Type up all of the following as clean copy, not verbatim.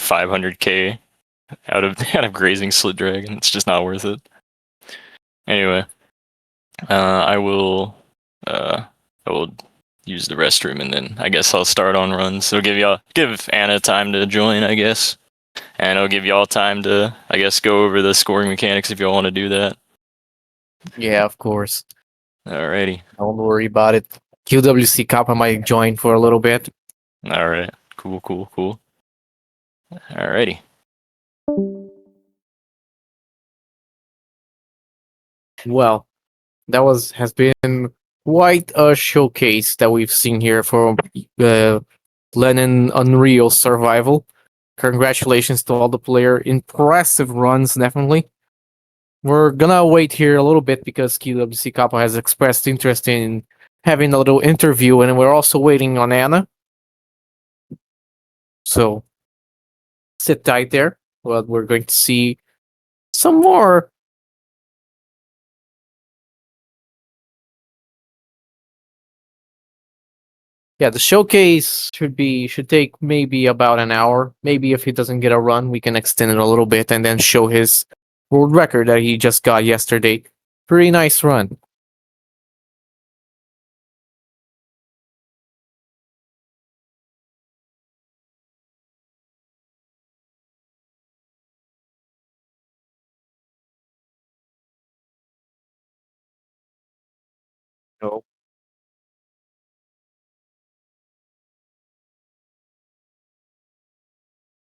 500k out of out of grazing Slit Dragon. It's just not worth it. Anyway, I will use the restroom and then I guess I'll start on runs. So give Anna time to join, I guess, and I'll give y'all time to, I guess, go over the scoring mechanics if y'all want to do that. Yeah, of course. Alrighty. Don't worry about it. QWC Kappa might join for a little bit. Alright. Cool. Alrighty. Well, that has been quite a showcase that we've seen here for Len'en Unreal Survival. Congratulations to all the player. Impressive runs, definitely. We're gonna wait here a little bit because QWC Kappa has expressed interest in having a little interview, and we're also waiting on Anna. So sit tight there. Well, we're going to see some more. Yeah, the showcase should take maybe about an hour. Maybe if he doesn't get a run, we can extend it a little bit and then show his world record that he just got yesterday. Pretty nice run. Oh.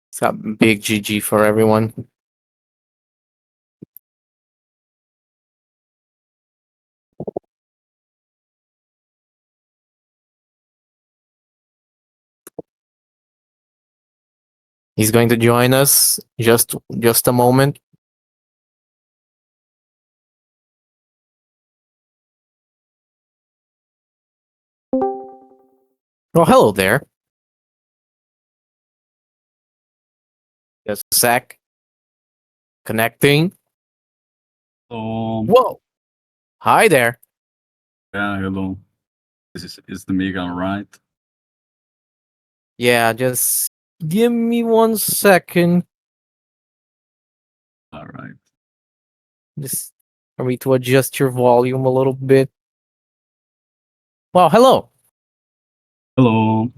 It's a big GG for everyone. He's going to join us just a moment. Oh, hello there. Just a sec. Connecting. Whoa. Hi there. Yeah, hello. Is the mic all right? Yeah, just give me 1 second. All right. Just for me to adjust your volume a little bit. Well, hello. Hello.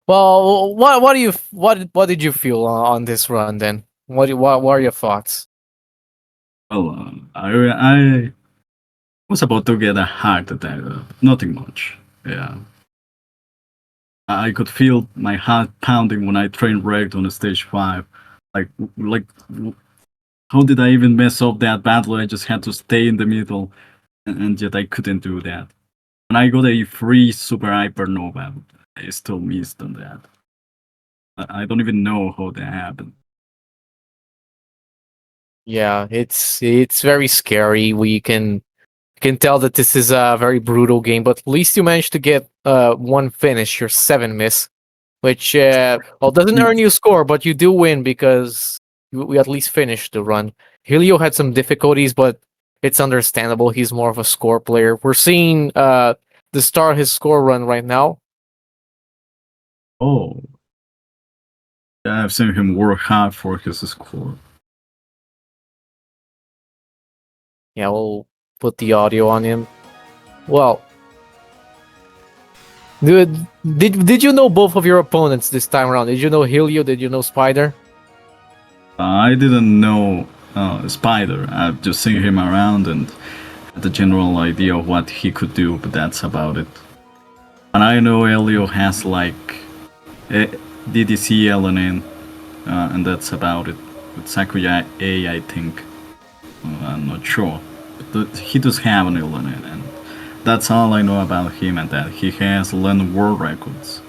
Well, what did you feel on this run then? What are your thoughts? Well, I was about to get a heart attack. Nothing much. Yeah. I could feel my heart pounding when I train wrecked on stage 5. Like, how did I even mess up that battle? I just had to stay in the middle, and yet I couldn't do that. When I got a free super hypernova, I still missed on that. I don't even know how that happened. Yeah, it's very scary. We can tell that this is a very brutal game, but at least you managed to get one finish, your 7 miss, which doesn't earn you score, but you do win because we at least finished the run. Helio had some difficulties, but it's understandable. He's more of a score player. We're seeing the start of his score run right now. Oh. Yeah, I've seen him work hard for his score. Yeah, we'll put the audio on him. Well, did you know both of your opponents this time around? Did you know Helio? Did you know Spider? I didn't know Spider. I've just seen him around and had the general idea of what he could do, but that's about it. And I know Elio has like DDC Len'en, and that's about it. With Sakuya A, I think. I'm not sure. But he does have an Len'en, and that's all I know about him, and that he has Len'en world records.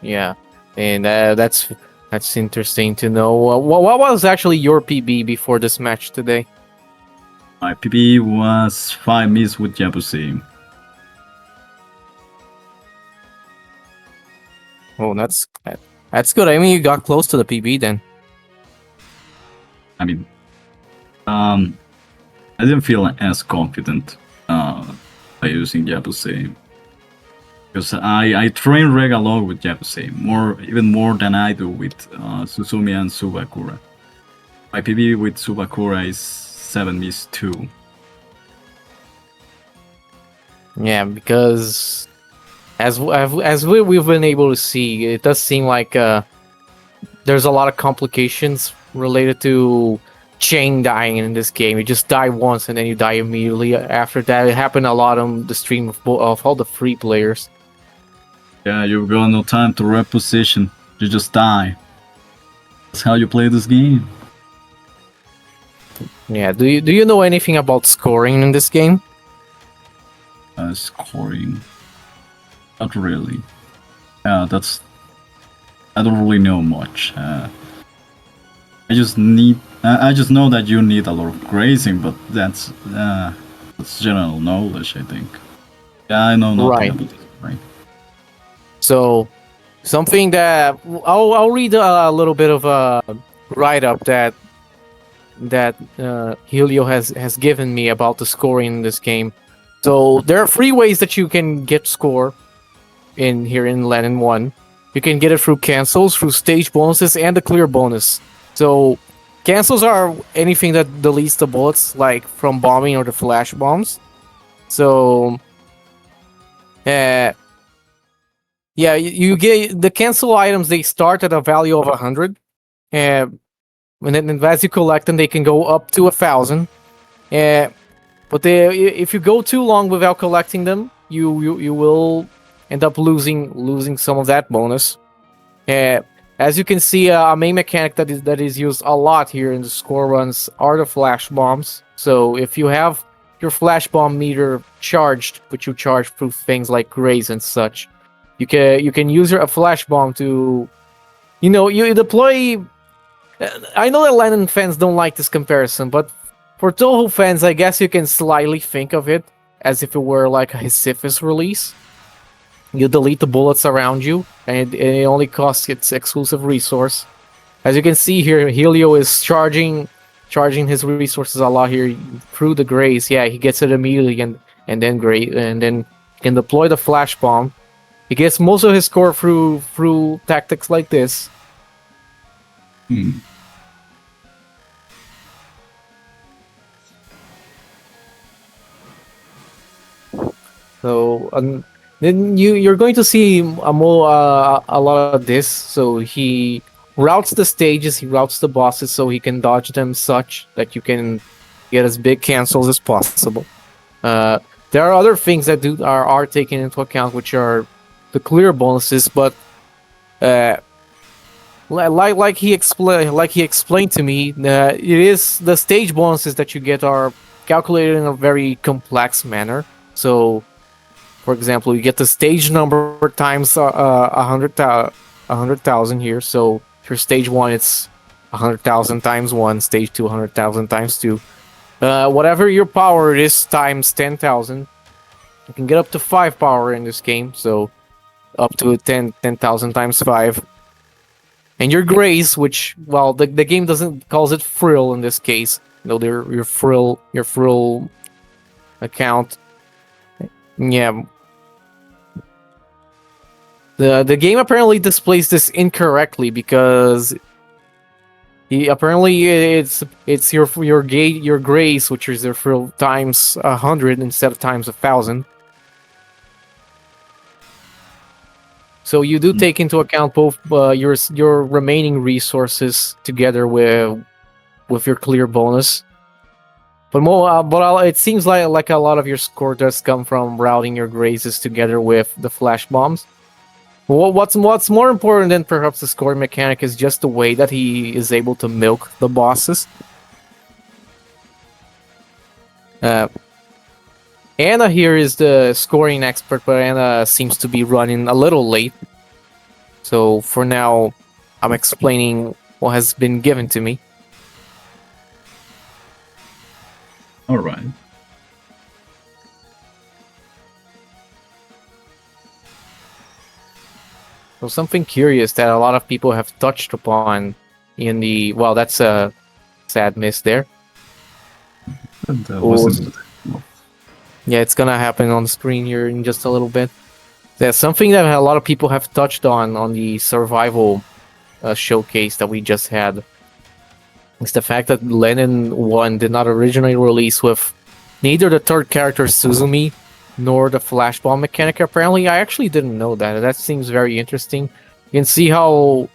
Yeah, and that's interesting to know. What was actually your PB before this match today? My PB was 5 miss with Yabusei. Oh, that's good. I mean, you got close to the PB then. I mean, I didn't feel as confident by using Yabusei. Because I train Reg a lot with Yapuse, even more than I do with Susumi and Subakura. My PB with Subakura is 7 miss 2. Yeah, because we've been able to see, it does seem like there's a lot of complications related to chain dying in this game. You just die once and then you die immediately after that. It happened a lot on the stream of all the free players. Yeah, you've got no time to reposition. You just die. That's how you play this game. Yeah, do you know anything about scoring in this game? Scoring. Not really. Yeah, I don't really know much. I just know that you need a lot of grazing, but that's general knowledge, I think. Yeah, I know nothing Right. about this, right? So, something that I'll read a little bit of a write up that Helio has given me about the scoring in this game. So there are 3 ways that you can get score in Len'en 1. You can get it through cancels, through stage bonuses, and the clear bonus. So cancels are anything that deletes the bullets, like from bombing or the flash bombs. So yeah, you get the cancel items. They start at a value of 100, and then as you collect them, they can go up to 1,000. But if you go too long without collecting them, you will end up losing some of that bonus. As you can see, a main mechanic that is used a lot here in the score runs are the flash bombs. So if you have your flash bomb meter charged, which you charge through things like graze and such, you can use a flash bomb to, you deploy. I know that Len'en fans don't like this comparison, but for Touhou fans, I guess you can slightly think of it as if it were like a Sisyphus release. You delete the bullets around you, and it only costs its exclusive resource. As you can see here, Helio is charging his resources a lot here through the graze. Yeah, he gets it immediately, and then can deploy the flash bomb. He gets most of his score through tactics like this. So then you're going to see a lot of this. So he routes the stages, he routes the bosses, so he can dodge them such that you can get as big cancels as possible. There are other things that are taken into account, which are the clear bonuses, but like he explained to me, it is the stage bonuses that you get are calculated in a very complex manner. So, for example, you get the stage number times 100,000 here. So for stage 1, it's 100,000 times 1. Stage 2, 100,000 times 2. Whatever your power is times 10,000. You can get up to 5 power in this game. So up to 10,000 times 5. And your grace, which, well, the game calls it frill in this case. Your frill account. Yeah. The game apparently displays this incorrectly because it's your grace, which is your frill times 100 instead of times 1,000. So you do take into account both your remaining resources together with your clear bonus. But it seems like a lot of your score does come from routing your grazes together with the flash bombs. What's more important than perhaps the scoring mechanic is just the way that he is able to milk the bosses. Anna here is the scoring expert, but Anna seems to be running a little late. So for now, I'm explaining what has been given to me. All right. So something curious that a lot of people have touched upon in the... Well, that's a sad miss there. That wasn't... Yeah, it's gonna happen on the screen here in just a little bit. There's something that a lot of people have touched on the survival showcase that we just had. It's the fact that Len'en 1 did not originally release with neither the third character Suzumi nor the flash bomb mechanic. Apparently, I actually didn't know that. That seems very interesting. You can see how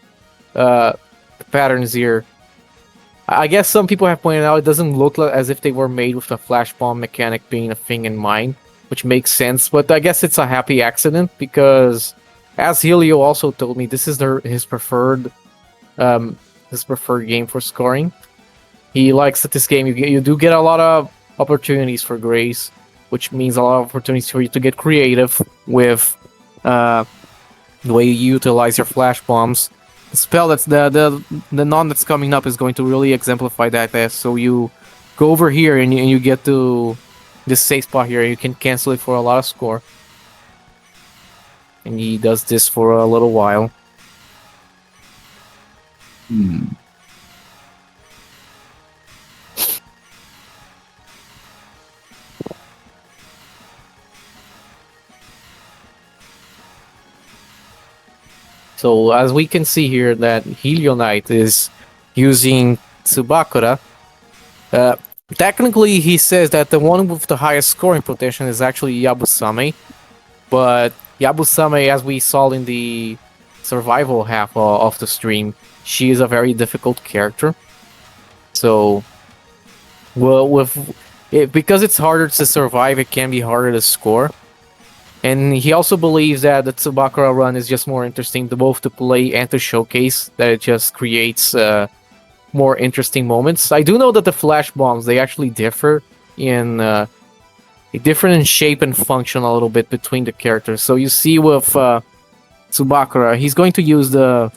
the patterns here. I guess some people have pointed out it doesn't look as if they were made with the flash bomb mechanic being a thing in mind, which makes sense. But I guess it's a happy accident because, as Helio also told me, this is his preferred game for scoring. He likes that this game you do get a lot of opportunities for grace, which means a lot of opportunities for you to get creative with the way you utilize your flash bombs. The spell that's the non that's coming up is going to really exemplify that. So you go over here and you get to this safe spot here. You can cancel it for a lot of score, and he does this for a little while. So as we can see here that Helio Knight is using Tsubakura. Technically he says that the one with the highest scoring potential is actually Yabusame. But Yabusame, as we saw in the survival half of the stream, she is a very difficult character. So, well, because it's harder to survive, it can be harder to score. And he also believes that the Tsubakura run is just more interesting to both to play and to showcase, that it just creates more interesting moments. I do know that the flash bombs, they actually differ in shape and function a little bit between the characters. So you see with Tsubakura, he's going to use the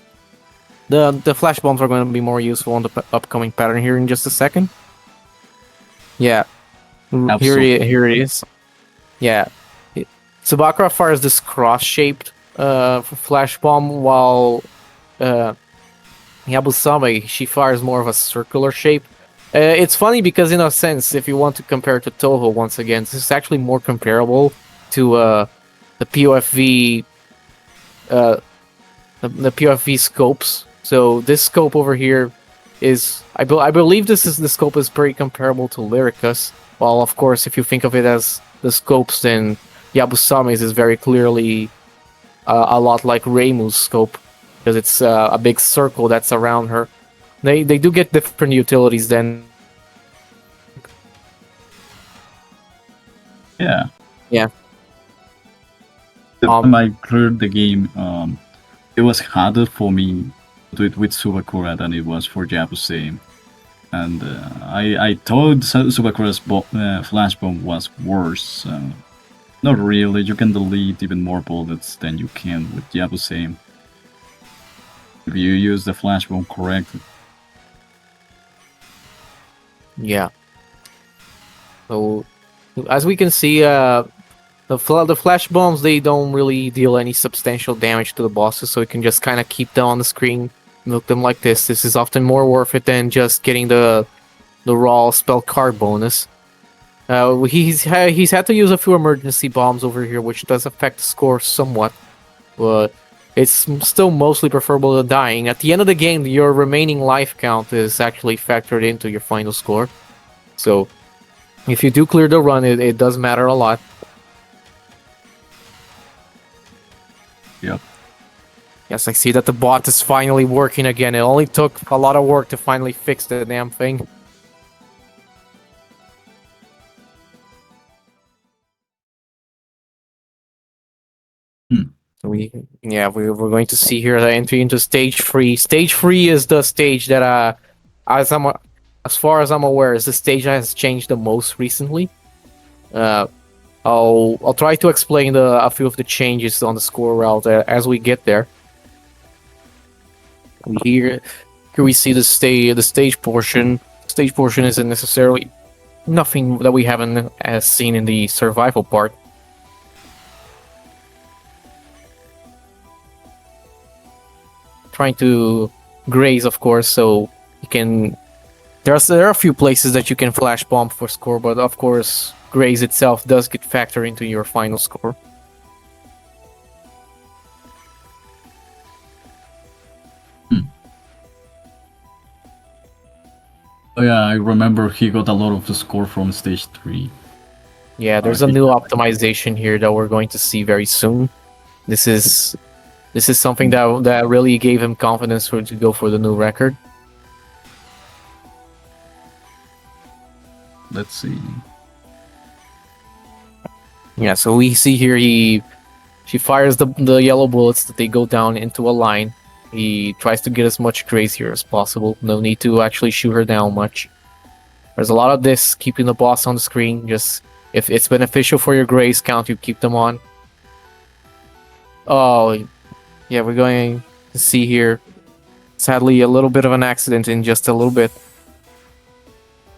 flash bombs are going to be more useful on the upcoming pattern here in just a second. Yeah, Absolutely. here it is. Yeah. Tsubakura fires this cross-shaped flash bomb, while Yabusame, she fires more of a circular shape. It's funny because, in a sense, if you want to compare it to Touhou once again, this is actually more comparable to the POFV the POFV scopes. So this scope over here is, I believe the scope is pretty comparable to Lyricus. While of course, if you think of it as the scopes, then Yabusame's is very clearly a lot like Reimu's scope, because it's a big circle that's around her. They do get different utilities then. Yeah. Yeah. The time I cleared the game, it was harder for me to do it with Subakura than it was for Jabusame. And I thought Subakura's flash bomb was worse. Not really, you can delete even more bullets than you can with Jabusame if you use the flash bomb correctly. Yeah. So, as we can see, the flash bombs, they don't really deal any substantial damage to the bosses, so you can just kind of keep them on the screen, milk them like this. This is often more worth it than just getting the raw spell card bonus. He's had to use a few emergency bombs over here, which does affect the score somewhat, but it's still mostly preferable to dying. At the end of the game, your remaining life count is actually factored into your final score. So, if you do clear the run, it does matter a lot. Yep. Yes, I see that the bot is finally working again. It only took a lot of work to finally fix the damn thing. So we're going to see here the entry into stage 3. Stage 3 is the stage that as far as I'm aware, is the stage that has changed the most recently. I'll try to explain a few of the changes on the score route as we get there. Here we see the stage portion. Stage portion isn't necessarily nothing that we haven't seen in the survival part. Trying to graze, of course, so you can. There are a few places that you can flash bomb for score, but of course, graze itself does get factored into your final score. Oh yeah, I remember he got a lot of the score from stage 3. Yeah, there's a new optimization here that we're going to see very soon. This is something that really gave him confidence to go for the new record. Let's see. Yeah, so we see here she fires the yellow bullets that they go down into a line. He tries to get as much grace here as possible. No need to actually shoot her down much. There's a lot of this keeping the boss on the screen. Just if it's beneficial for your grace count, you keep them on. Oh, yeah, we're going to see here. Sadly, a little bit of an accident in just a little bit.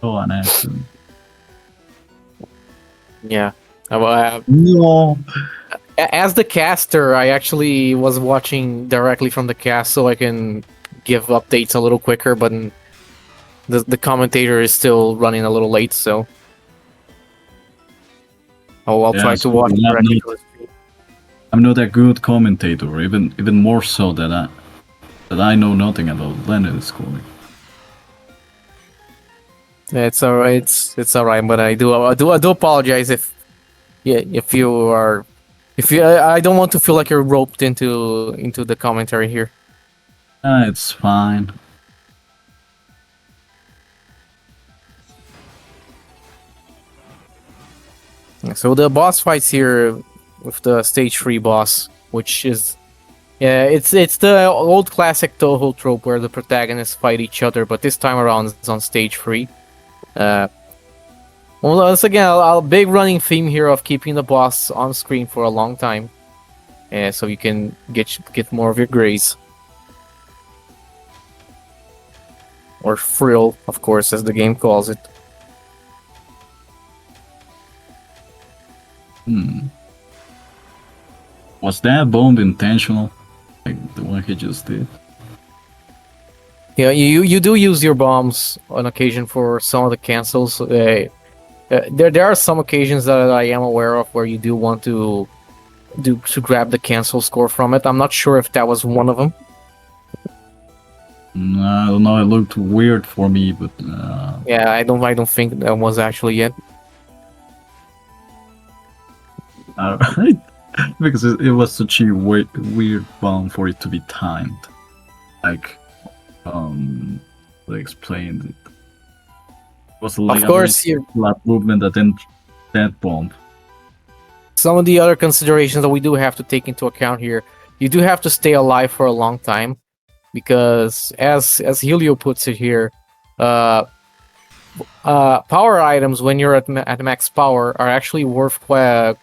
Oh, an accident. Yeah. No. As the caster, I actually was watching directly from the cast so I can give updates a little quicker, but the commentator is still running a little late, so I'll try to watch directly from the stream. I'm not a good commentator, even more so that I know nothing about Len'en scoring. Yeah, it's alright. It's alright, but I do apologize if you are. I don't want to feel like you're roped into the commentary here. It's fine. So the boss fights here with the stage 3 boss, which is it's the old classic Touhou trope where the protagonists fight each other, but this time around it's on stage 3. Well, once again, a big running theme here of keeping the boss on screen for a long time, so you can get more of your grace. Or frill, of course, as the game calls it. Was that bomb intentional? Like the one he just did? Yeah, you do use your bombs on occasion for some of the cancels. There are some occasions that I am aware of where you do want to grab the cancel score from it. I'm not sure if that was one of them. I don't know. It looked weird for me, but Yeah, I don't think that was actually it. because it was such a weird bomb for it to be timed. Like, they explained it. It was like Of course, flat movement and then that bomb. some of the other considerations that we do have to take into account here, you do have to stay alive for a long time, because as Helio puts it here, power items when you're at max power are actually worth the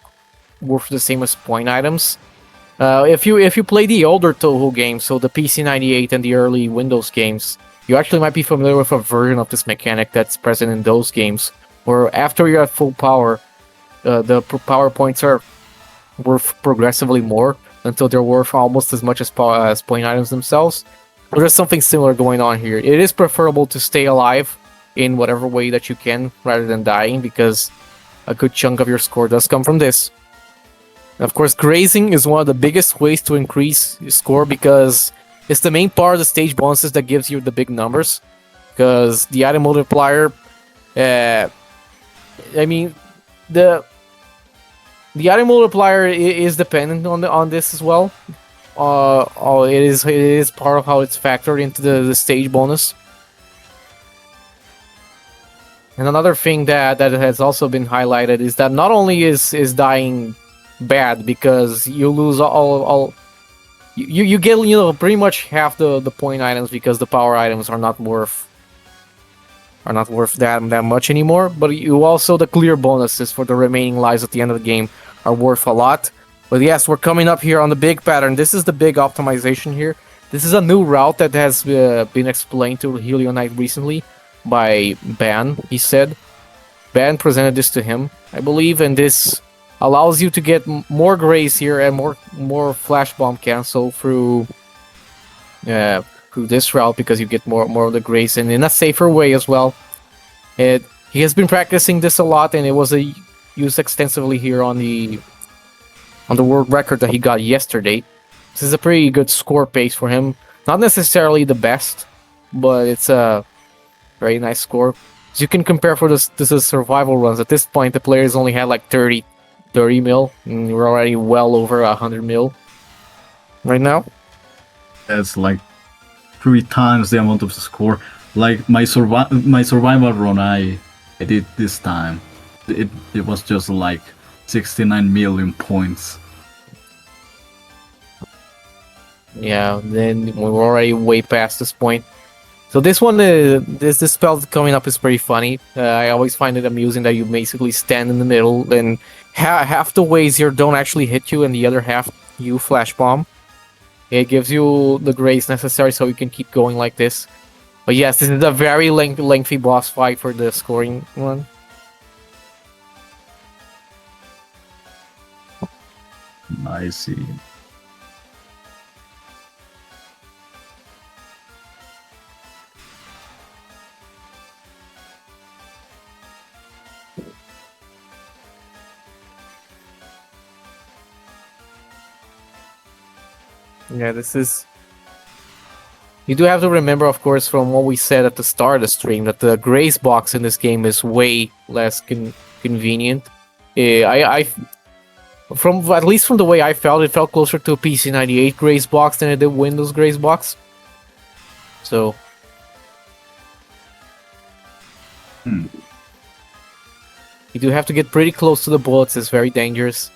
same as point items. If you play the older Touhou games, so the PC-98 and the early Windows games, you actually might be familiar with a version of this mechanic that's present in those games, where after you're at full power, the power points are worth progressively more until they're worth almost as much as point items themselves. But there's something similar going on here. It is preferable to stay alive in whatever way that you can rather than dying, because a good chunk of your score does come from this. Of course, grazing is one of the biggest ways to increase your score, because it's the main part of the stage bonuses that gives you the big numbers. Because the item multiplier, I mean, the item multiplier is dependent on this as well. It is part of how it's factored into the stage bonus. And another thing that has also been highlighted is that not only is dying bad because you lose all you get pretty much half the point items, because the power items are not worth that much anymore, but you also, the clear bonuses for the remaining lives at the end of the game are worth a lot. But yes, we're coming up here on the big pattern. This is the big optimization here. This is a new route that has been explained to Helio Knight recently by Ban. He said Ban presented this to him, I believe, and this allows you to get more grace here and more flash bomb cancel through this route, because you get more of the grace, and in a safer way as well. He has been practicing this a lot, and it was used extensively here on the world record that he got yesterday. This is a pretty good score pace for him. Not necessarily the best, but it's Very nice score. So you can compare for this is survival runs. At this point, the players only had like 30 mil, and we're already well over 100 mil right now. That's like 3 times the amount of the score. Like my survival run I did this time. It was just like 69 million points. Yeah, then we're already way past this point. So this one, this spell coming up is pretty funny. I always find it amusing that you basically stand in the middle, and half the ways here don't actually hit you, and the other half you flash bomb. It gives you the grace necessary so you can keep going like this. But yes, this is a very lengthy boss fight for the scoring one. I see. Yeah, this is... You do have to remember, of course, from what we said at the start of the stream, that the grace box in this game is way less convenient. From at least from the way I felt, it felt closer to a PC98 grace box than it did Windows grace box. So... You do have to get pretty close to the bullets, it's very dangerous.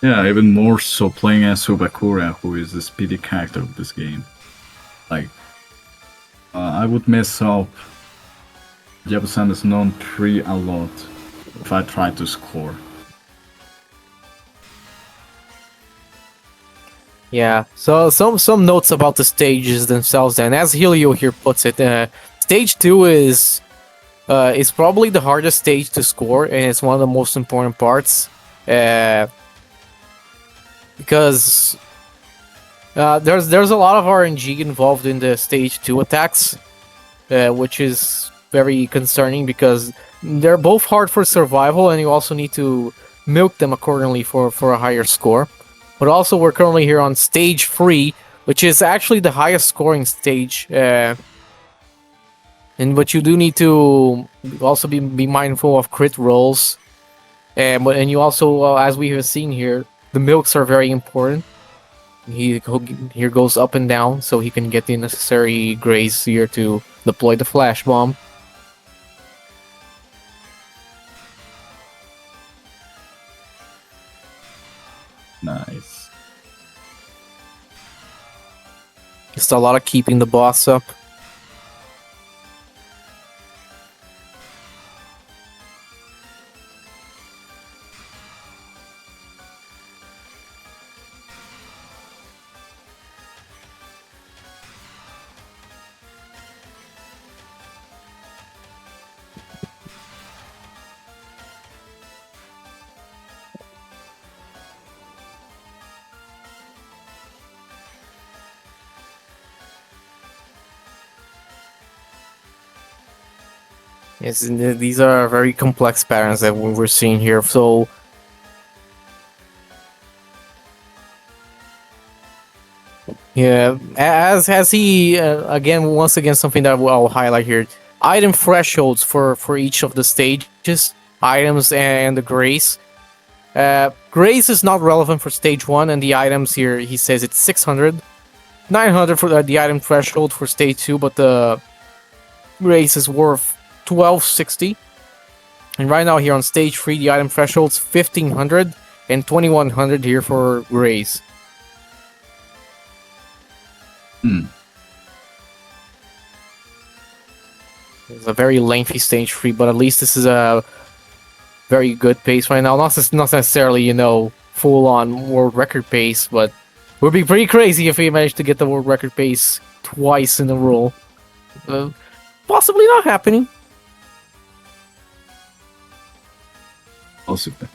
Yeah, even more so playing as Subakura, who is the speedy character of this game. Like, I would mess up Japanese non-3 a lot if I tried to score. Yeah, so some notes about the stages themselves then. As Helio here puts it, stage 2 is probably the hardest stage to score, and it's one of the most important parts. Because there's a lot of RNG involved in the stage 2 attacks, which is very concerning because they're both hard for survival, and you also need to milk them accordingly for a higher score. But also, we're currently here on stage 3, which is actually the highest scoring stage. And but you do need to also be mindful of crit rolls. And you also, as we have seen here, the milks are very important. Here goes up and down, so he can get the necessary grace here to deploy the flash bomb. Nice. Just a lot of keeping the boss up. Yes, these are very complex patterns that we're seeing here. So, yeah, as he once again something that I'll highlight here: item thresholds for each of the stages, items and the grace. Grace is not relevant for stage 1, and the items here he says it's 600, 900 for the item threshold for stage 2, but the grace is worth 1260. And right now here on stage 3, the item threshold's 1500 and 2100 here for grace. It's a very lengthy stage 3, but at least this is a very good pace right now. Not necessarily, you know, full on world record pace, but it would be pretty crazy if we managed to get the world record pace twice in a row. Possibly not happening. Possibly.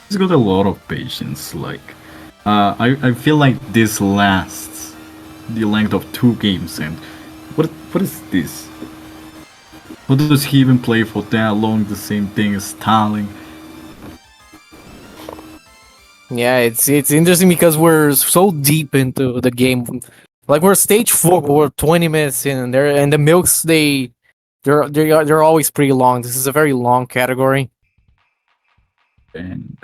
He's got a lot of patience. Like, I feel like this lasts the length of 2 games. And what is this? What does he even play for that long? The same thing as Stalin. Yeah, it's interesting because we're so deep into the game. Like we're stage 4, but we're 20 minutes in, and the milks they're always pretty long. This is a very long category. And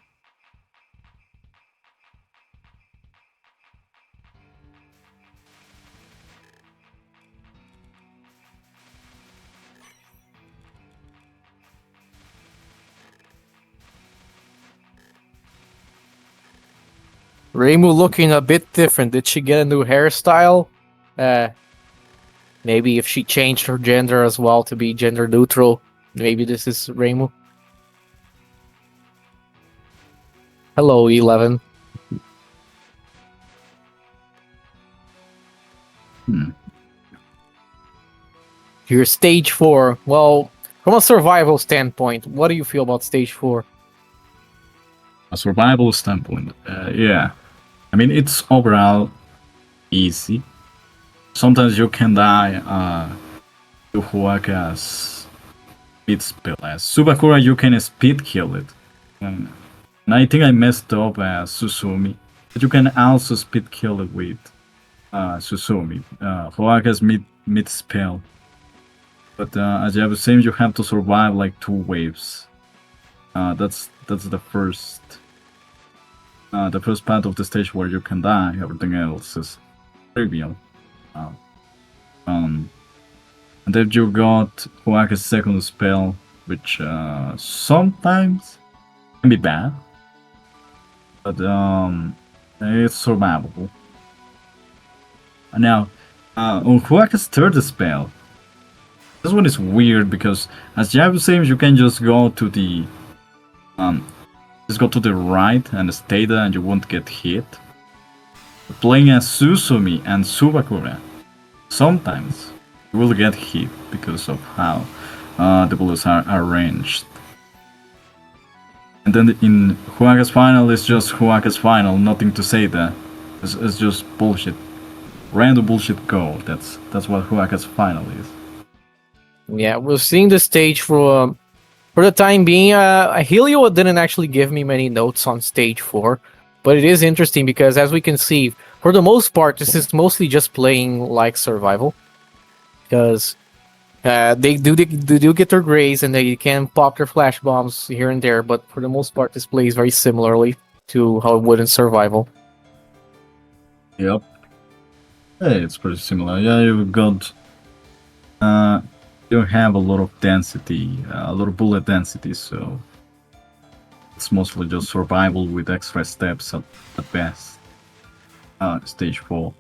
Reimu looking a bit different. Did she get a new hairstyle? Uh, maybe if she changed her gender as well to be gender neutral, maybe this is Reimu. Hello, 11. Your stage 4. Well, from a survival standpoint, what do you feel about stage 4? a survival standpoint, yeah. I mean, it's overall easy. Sometimes you can die to Huaka's speed spell. As Subakura, you can speed kill it. And I think I messed up as Susumi. But you can also speed kill it with Susumi. Huaka's mid spell. But as you was saying, you have to survive like 2 waves. That's the first part of the stage where you can die. Everything else is trivial. And then you got Huaka's second spell, which sometimes can be bad, but it's survivable. Now, on Huaka's third spell, this one is weird because, as Jabu says, you can just go to the right and stay there, and you won't get hit. Playing as Susumi and Subakura, sometimes you will get hit because of how the bullets are arranged. And then in Huaka's final, it's just Huaka's final, nothing to say there. It's just bullshit. Random bullshit go. That's what Huaka's final is. Yeah, we're seeing the stage for the time being. Helio didn't actually give me many notes on stage 4, but it is interesting because, as we can see, for the most part, this is mostly just playing like survival. Because they do get their grays and they can pop their flash bombs here and there, but for the most part, this plays very similarly to how it would in survival. Yep. Hey, it's pretty similar. Yeah, you've got you have a lot of density, a lot of bullet density, so it's mostly just survival with extra steps at best. Stage 4.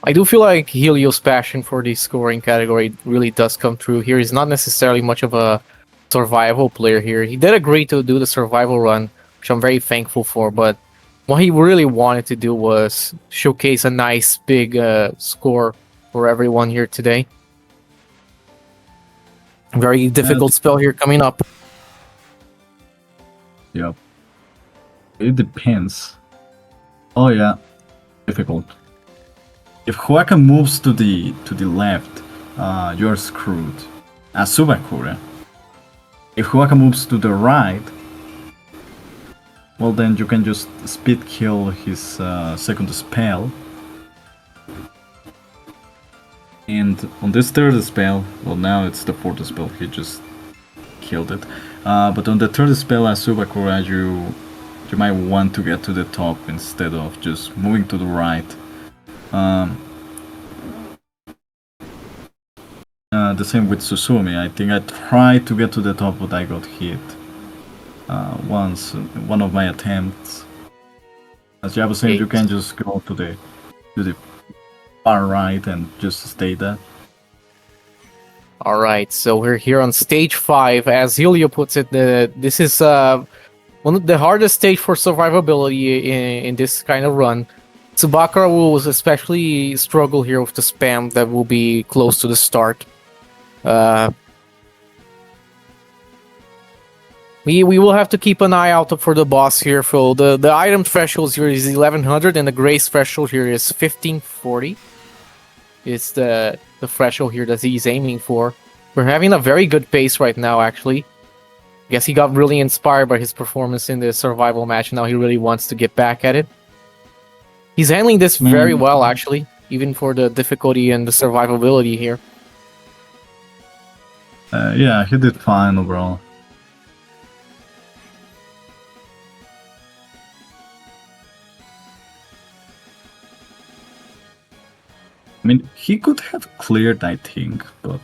I do feel like Helio's passion for the scoring category really does come through here. He's not necessarily much of a survival player here. He did agree to do the survival run, which I'm very thankful for, but what he really wanted to do was showcase a nice big score for everyone here today. Very difficult spell here coming up. Yep. It depends. Oh yeah, difficult. If Huaka moves to the left, you're screwed. As Subakura. If Huaka moves to the right, well then you can just speed kill his second spell. And on this third spell, well now it's the fourth spell, he just killed it. But on the third spell as Subakura, you might want to get to the top instead of just moving to the right. The same with Susumi. I think I tried to get to the top, but I got hit once. One of my attempts. As you was saying, you can just go to the far right and just stay there. All right, so we're here on stage 5. As Helio puts it, this is one of the hardest stage for survivability in this kind of run. Tsubakura will especially struggle here with the spam that will be close to the start. We will have to keep an eye out for the boss here. For the item threshold here is 1100 and the grace threshold here is 1540. It's the threshold here that he's aiming for. We're having a very good pace right now, actually. Guess he got really inspired by his performance in the survival match. Now he really wants to get back at it. He's handling this very well, actually, even for the difficulty and the survivability here. Yeah, he did fine overall. I mean, he could have cleared, I think, but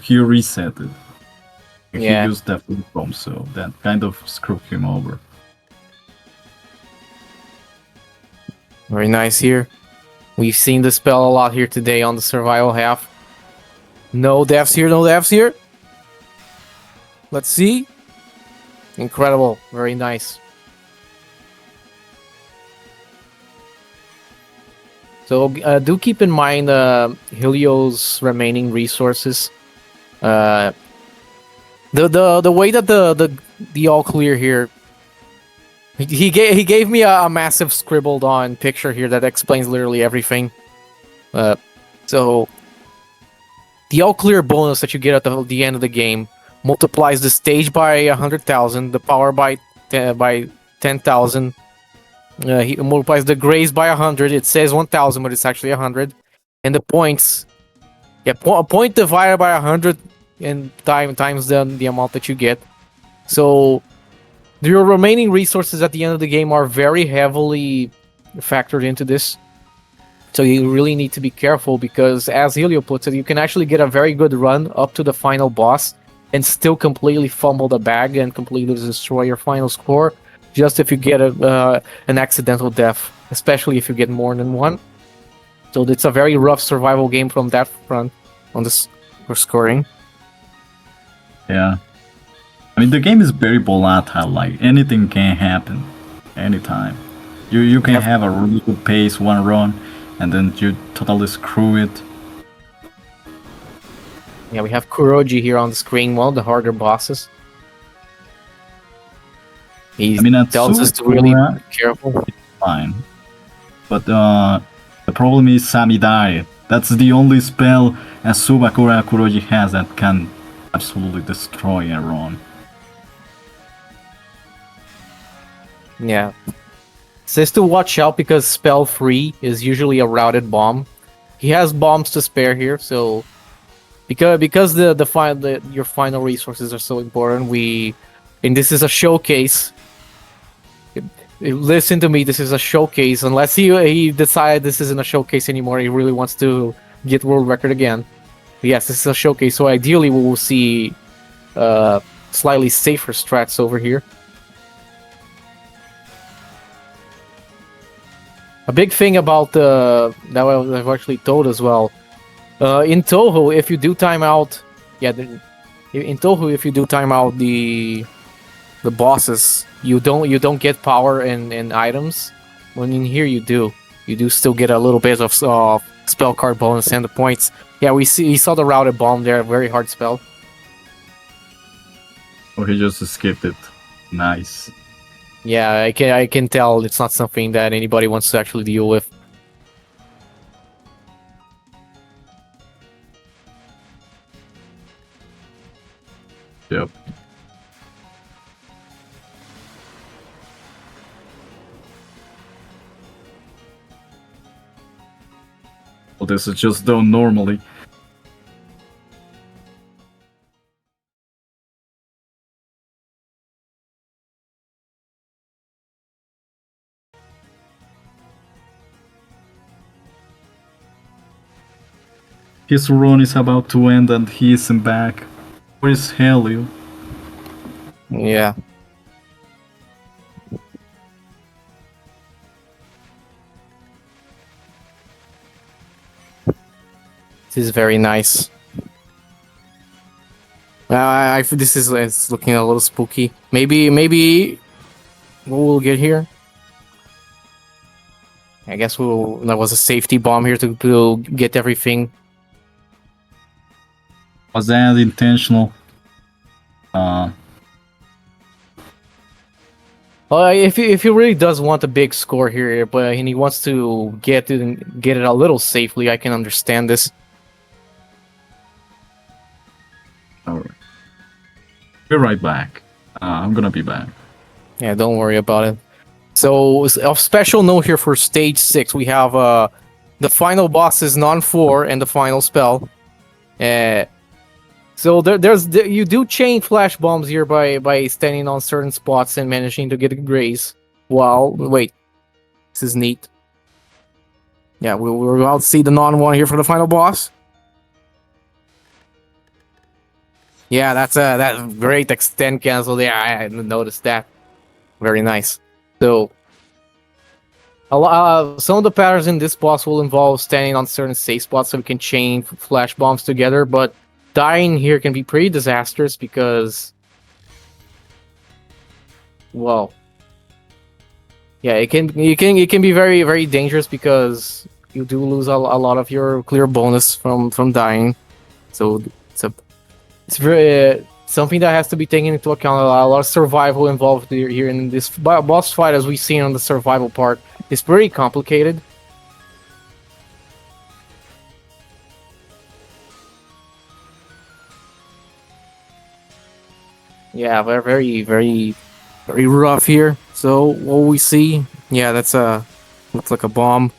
he reset it. Yeah. He used that food bomb, so that kind of screwed him over. Very nice here. We've seen the spell a lot here today on the survival half. No deaths here, no deaths here. Let's see. Incredible. Very nice. So do keep in mind Helio's remaining resources. The way that the all clear here, he gave me a massive scribbled on picture here that explains literally everything. So the all clear bonus that you get at the end of the game multiplies the stage by 100,000, the power by 10,000. He multiplies the grace by 100. It says 1,000, but it's actually 100. And the points, yeah, a point divided by 100 and times the amount that you get. So your remaining resources at the end of the game are very heavily factored into this. So you really need to be careful because, as Helio puts it, you can actually get a very good run up to the final boss and still completely fumble the bag and completely destroy your final score. Just if you get an accidental death, especially if you get more than one. So it's a very rough survival game from that front on this for scoring. Yeah. I mean, the game is very volatile, like anything can happen anytime. You can have a really good pace, one run, and then you totally screw it. Yeah, we have Kuroji here on the screen, one of the harder bosses. He tells us to really be careful. Fine. But the problem is Samidai. That's the only spell Subakura Kuroji has that can absolutely destroy a run. Yeah. Says to watch out because spell free is usually a routed bomb. He has bombs to spare here, so because your final resources are so important, and this is a showcase. Listen to me, this is a showcase. Unless he decided this isn't a showcase anymore, he really wants to get world record again. But yes, this is a showcase, so ideally we will see slightly safer strats over here. A big thing about that I've actually told as well. In Touhou, if you do time out, in Touhou, if you do time out the bosses, you don't get power and items. When in here you do still get a little bit of spell card bonus and the points. Yeah, we saw the routed bomb there, very hard spell. Oh, he just skipped it. Nice. Yeah, I can tell it's not something that anybody wants to actually deal with. Yep. Well, this is just done normally. His run is about to end and he isn't back. Where is Helio? Yeah. This is very nice. This is it's looking a little spooky. Maybe we'll get here. I guess that was a safety bomb here to get everything. Was that intentional? If he really does want a big score here, and he wants to get it a little safely, I can understand this. Alright. Be right back. I'm gonna be back. Yeah, don't worry about it. So, of special note here for stage 6, we have the final boss is non-4 and the final spell. So you do chain flash bombs here by standing on certain spots and managing to get a graze. Well, wait, this is neat. Yeah, we're about to see the non-1 here for the final boss. Yeah, that great extend cancel there. I noticed that. Very nice. So, some of the patterns in this boss will involve standing on certain safe spots so we can chain flash bombs together, but dying here can be pretty disastrous because, well, yeah, it can be very very dangerous because you do lose a lot of your clear bonus from dying. So it's very something that has to be taken into account. A lot of survival involved here in this boss fight, as we've seen on the survival part. It's pretty complicated. Yeah, very, very, very rough here. So what we see, yeah, looks like a bomb.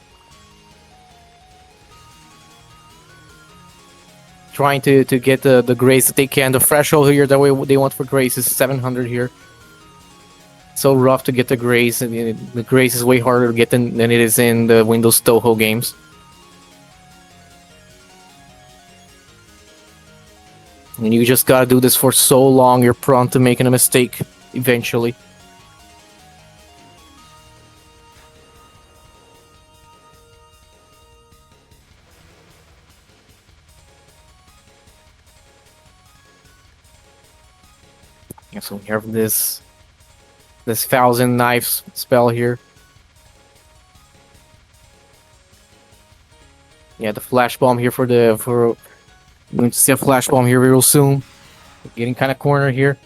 Trying to get the grace that they can. The threshold here that way they want for grace is 700 here. So rough to get the grace, and the grace is way harder to get than it is in the Windows Touhou games. And you just gotta do this for so long, you're prone to making a mistake eventually. Yeah, so we have this 1,000 knives spell here. Yeah, the flash bomb here we're going to see a flash bomb here real soon. Getting kind of cornered here.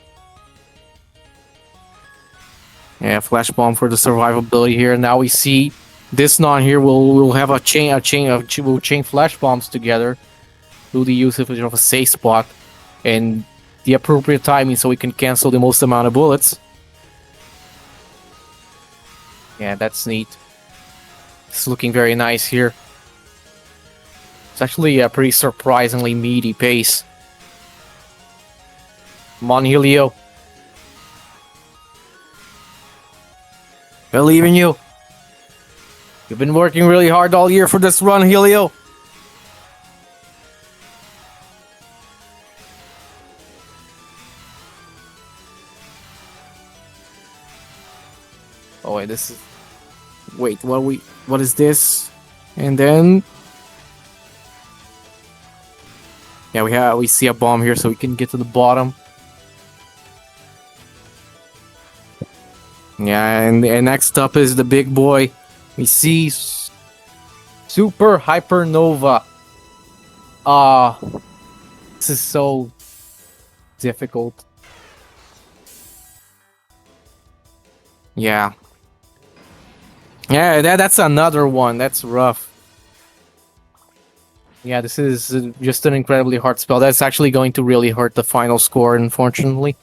Yeah, flash bomb for the survivability here. Now we see this non here will have we'll chain flash bombs together through the usage of a safe spot and the appropriate timing so we can cancel the most amount of bullets. Yeah, that's neat. It's looking very nice here. It's actually a pretty surprisingly meaty pace. Come on, Helio. Believe in you. You've been working really hard all year for this run, Helio. Oh wait, this is... Wait, what is this? And then... Yeah, we see a bomb here so we can get to the bottom. Yeah, and next up is the big boy. We see Super Hypernova. This is so difficult. Yeah. Yeah, that's another one. That's rough. Yeah, this is just an incredibly hard spell. That's actually going to really hurt the final score, unfortunately.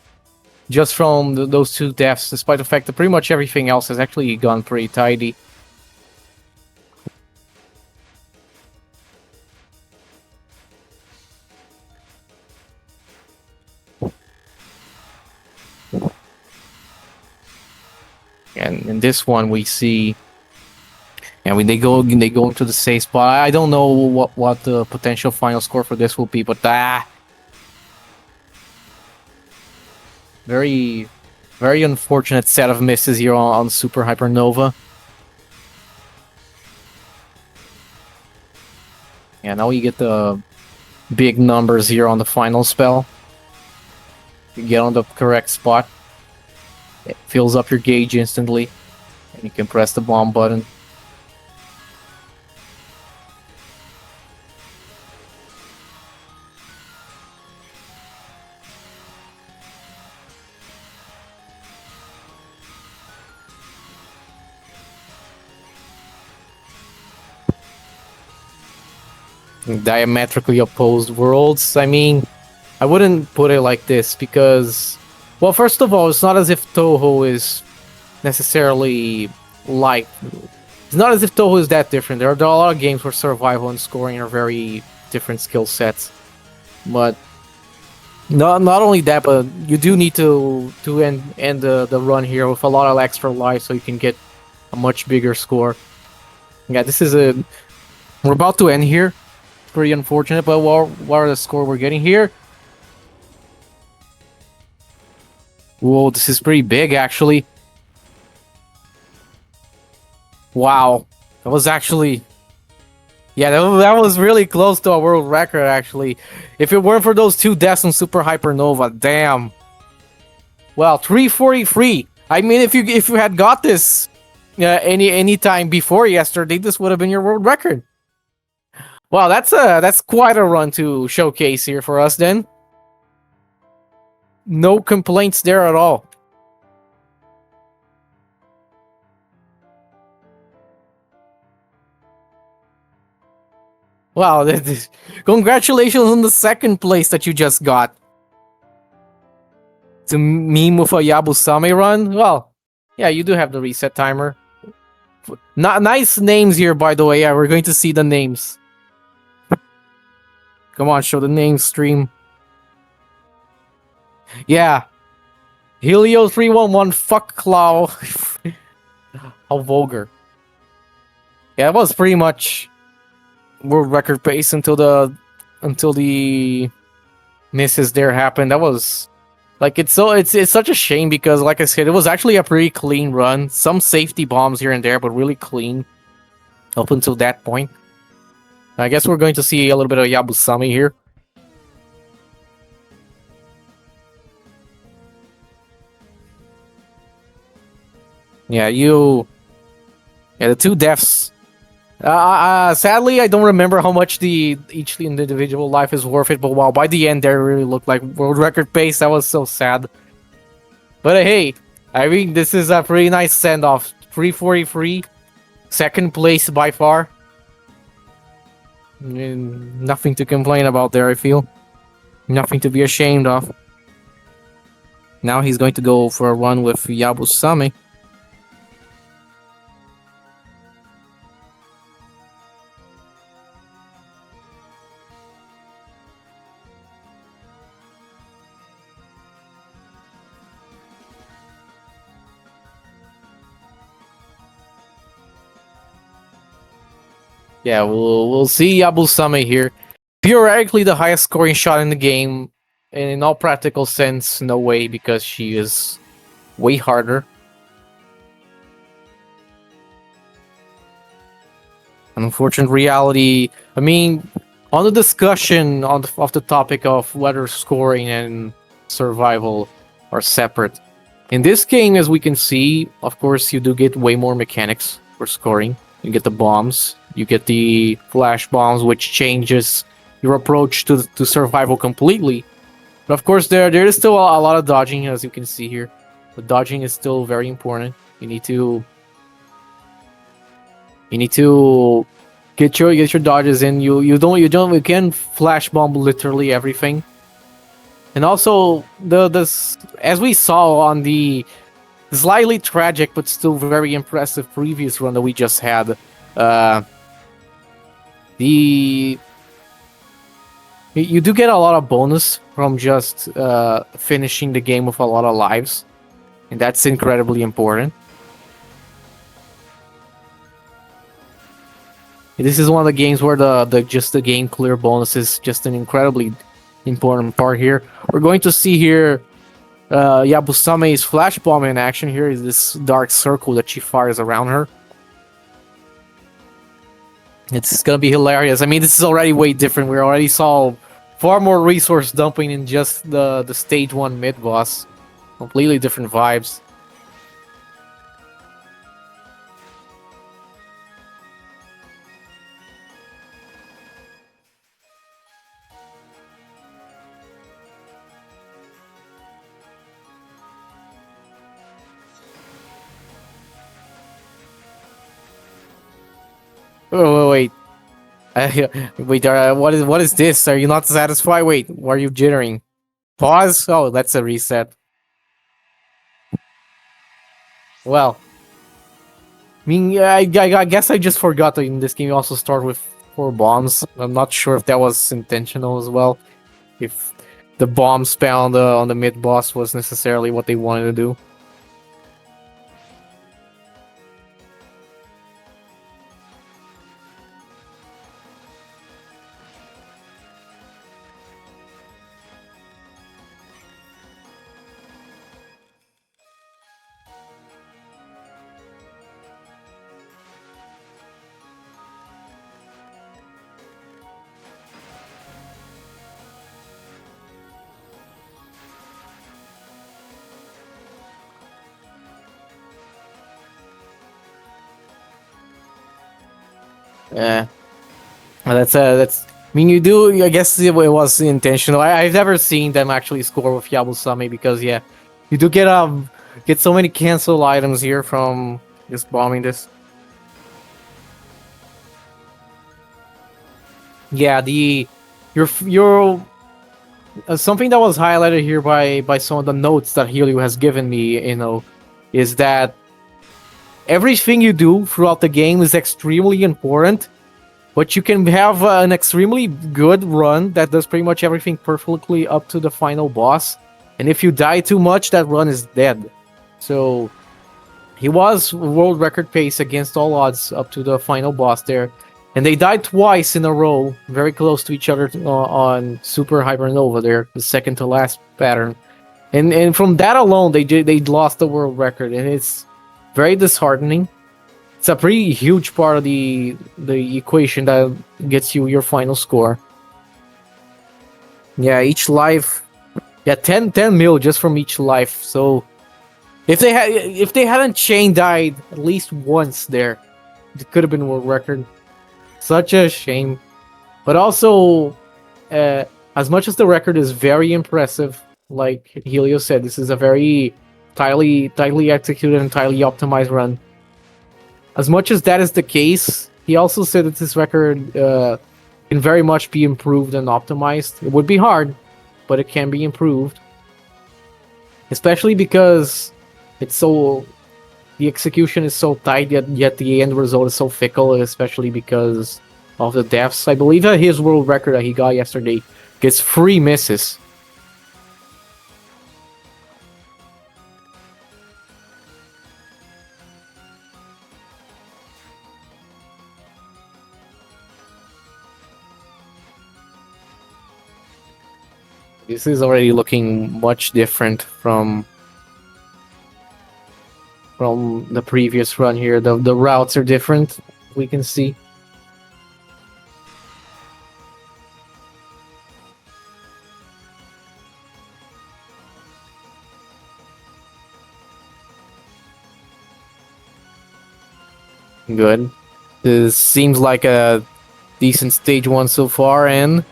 Just from those two deaths, despite the fact that pretty much everything else has actually gone pretty tidy. And in this one, we see... And when they go into the safe spot, I don't know what the potential final score for this will be, but very, very unfortunate set of misses here on Super Hypernova. Yeah, now you get the big numbers here on the final spell. You get on the correct spot. It fills up your gauge instantly, and you can press the bomb button. Diametrically opposed worlds. I mean, I wouldn't put it like this because Well, first of all, it's not as if Touhou is necessarily like. It's not as if Touhou is that different. There are a lot of games where survival and scoring are very different skill sets. But not only that, but you do need to end the run here with a lot of extra life so you can get a much bigger score. Yeah, this is a. We're about to end here. Pretty unfortunate, but what are the score we're getting here? Whoa, this is pretty big, actually. Wow. That was actually... Yeah, that was really close to a world record, actually. If it weren't for those 2 deaths on Super Hypernova, damn. Well, 343. I mean, if you had got this any time before yesterday, this would have been your world record. Wow, that's quite a run to showcase here for us, then. No complaints there at all. Wow, congratulations on the 2nd place that you just got. To meme with a Yabusame run? Well, yeah, you do have the reset timer. Nice names here, by the way. Yeah, we're going to see the names. Come on, show the names, stream. Yeah. Helio311, fuck Claw. How vulgar. Yeah, it was pretty much world record pace until the misses there happened. That was like it's such a shame because, like I said, it was actually a pretty clean run. Some safety bombs here and there, but really clean up until that point. I guess we're going to see a little bit of Yabusame here. Yeah, the 2 deaths. Sadly, I don't remember how much each individual life is worth it, but wow, by the end, there really looked like world record pace. That was so sad. But hey, I mean, this is a pretty nice send-off. 343, 2nd place by far. Nothing to complain about there, I feel. Nothing to be ashamed of. Now he's going to go for a run with Yabusame. Yeah, we'll see Yabusame here. Theoretically, the highest scoring shot in the game, and in all practical sense, no way, because she is way harder. An unfortunate reality. I mean, on the discussion of the topic of whether scoring and survival are separate. In this game, as we can see, of course, you do get way more mechanics for scoring. You get the bombs, you get the flash bombs, which changes your approach to survival completely. But of course, there is still a lot of dodging, as you can see here. The dodging is still very important. You need to get your dodges in. You can flash bomb literally everything. And also as we saw on the slightly tragic but still very impressive previous run that we just had, you do get a lot of bonus from just finishing the game with a lot of lives, and that's incredibly important. This is one of the games where the game clear bonus is just an incredibly important part here. We're going to see here Yabusame's flash bomb in action. Here is this dark circle that she fires around her. It's gonna be hilarious. I mean, this is already way different. We already saw far more resource dumping in just the stage 1 mid boss. Completely different vibes. Oh, wait. Wait, what is this? Are you not satisfied? Wait, why are you jittering? Pause? Oh, that's a reset. Well, I mean, I guess I just forgot that in this game you also start with 4 bombs. I'm not sure if that was intentional as well. If the bomb spell on the mid boss was necessarily what they wanted to do. Yeah. That's. I mean, you do. I guess it was intentional. I've never seen them actually score with Yabusame because yeah, you do get so many cancel items here from just bombing this. Yeah, your something that was highlighted here by some of the notes that Helio has given me, is that everything you do throughout the game is extremely important. But you can have an extremely good run that does pretty much everything perfectly up to the final boss. And if you die too much, that run is dead. So he was world record pace against all odds up to the final boss there. And they died twice in a row, very close to each other on Super Hypernova there, the second to last pattern. And from that alone, they lost the world record, and it's very disheartening. It's a pretty huge part of the equation that gets you your final score. Yeah, each life. Yeah, 10 mil just from each life. So if they hadn't chain died at least once there, it could have been world record. Such a shame. But also, as much as the record is very impressive, like Helio said, this is a very tightly executed and tightly optimized run. As much as that is the case, he also said that this record can very much be improved and optimized. It would be hard, but it can be improved. Especially because the execution is so tight, yet the end result is so fickle, especially because of the deaths. I believe that his world record that he got yesterday gets 3 misses. This is already looking much different from the previous run here. The routes are different, we can see. Good. This seems like a decent stage 1 so far, and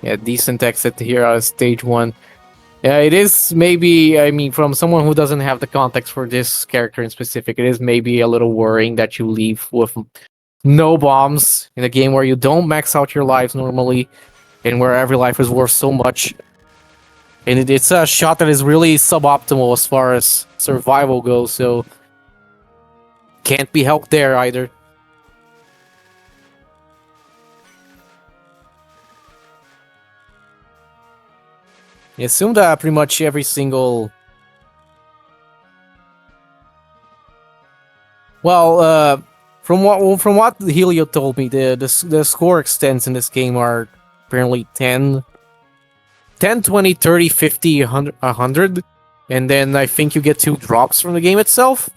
yeah, decent exit here out of stage 1. Yeah, it is maybe, I mean, from someone who doesn't have the context for this character in specific, it is maybe a little worrying that you leave with no bombs in a game where you don't max out your lives normally, and where every life is worth so much. And it's a shot that is really suboptimal as far as survival goes, so can't be helped there either. I assume that pretty much every single... Well, from what Helio told me, the score extents in this game are apparently 10, 20, 30, 50, 100, and then I think you get 2 drops from the game itself.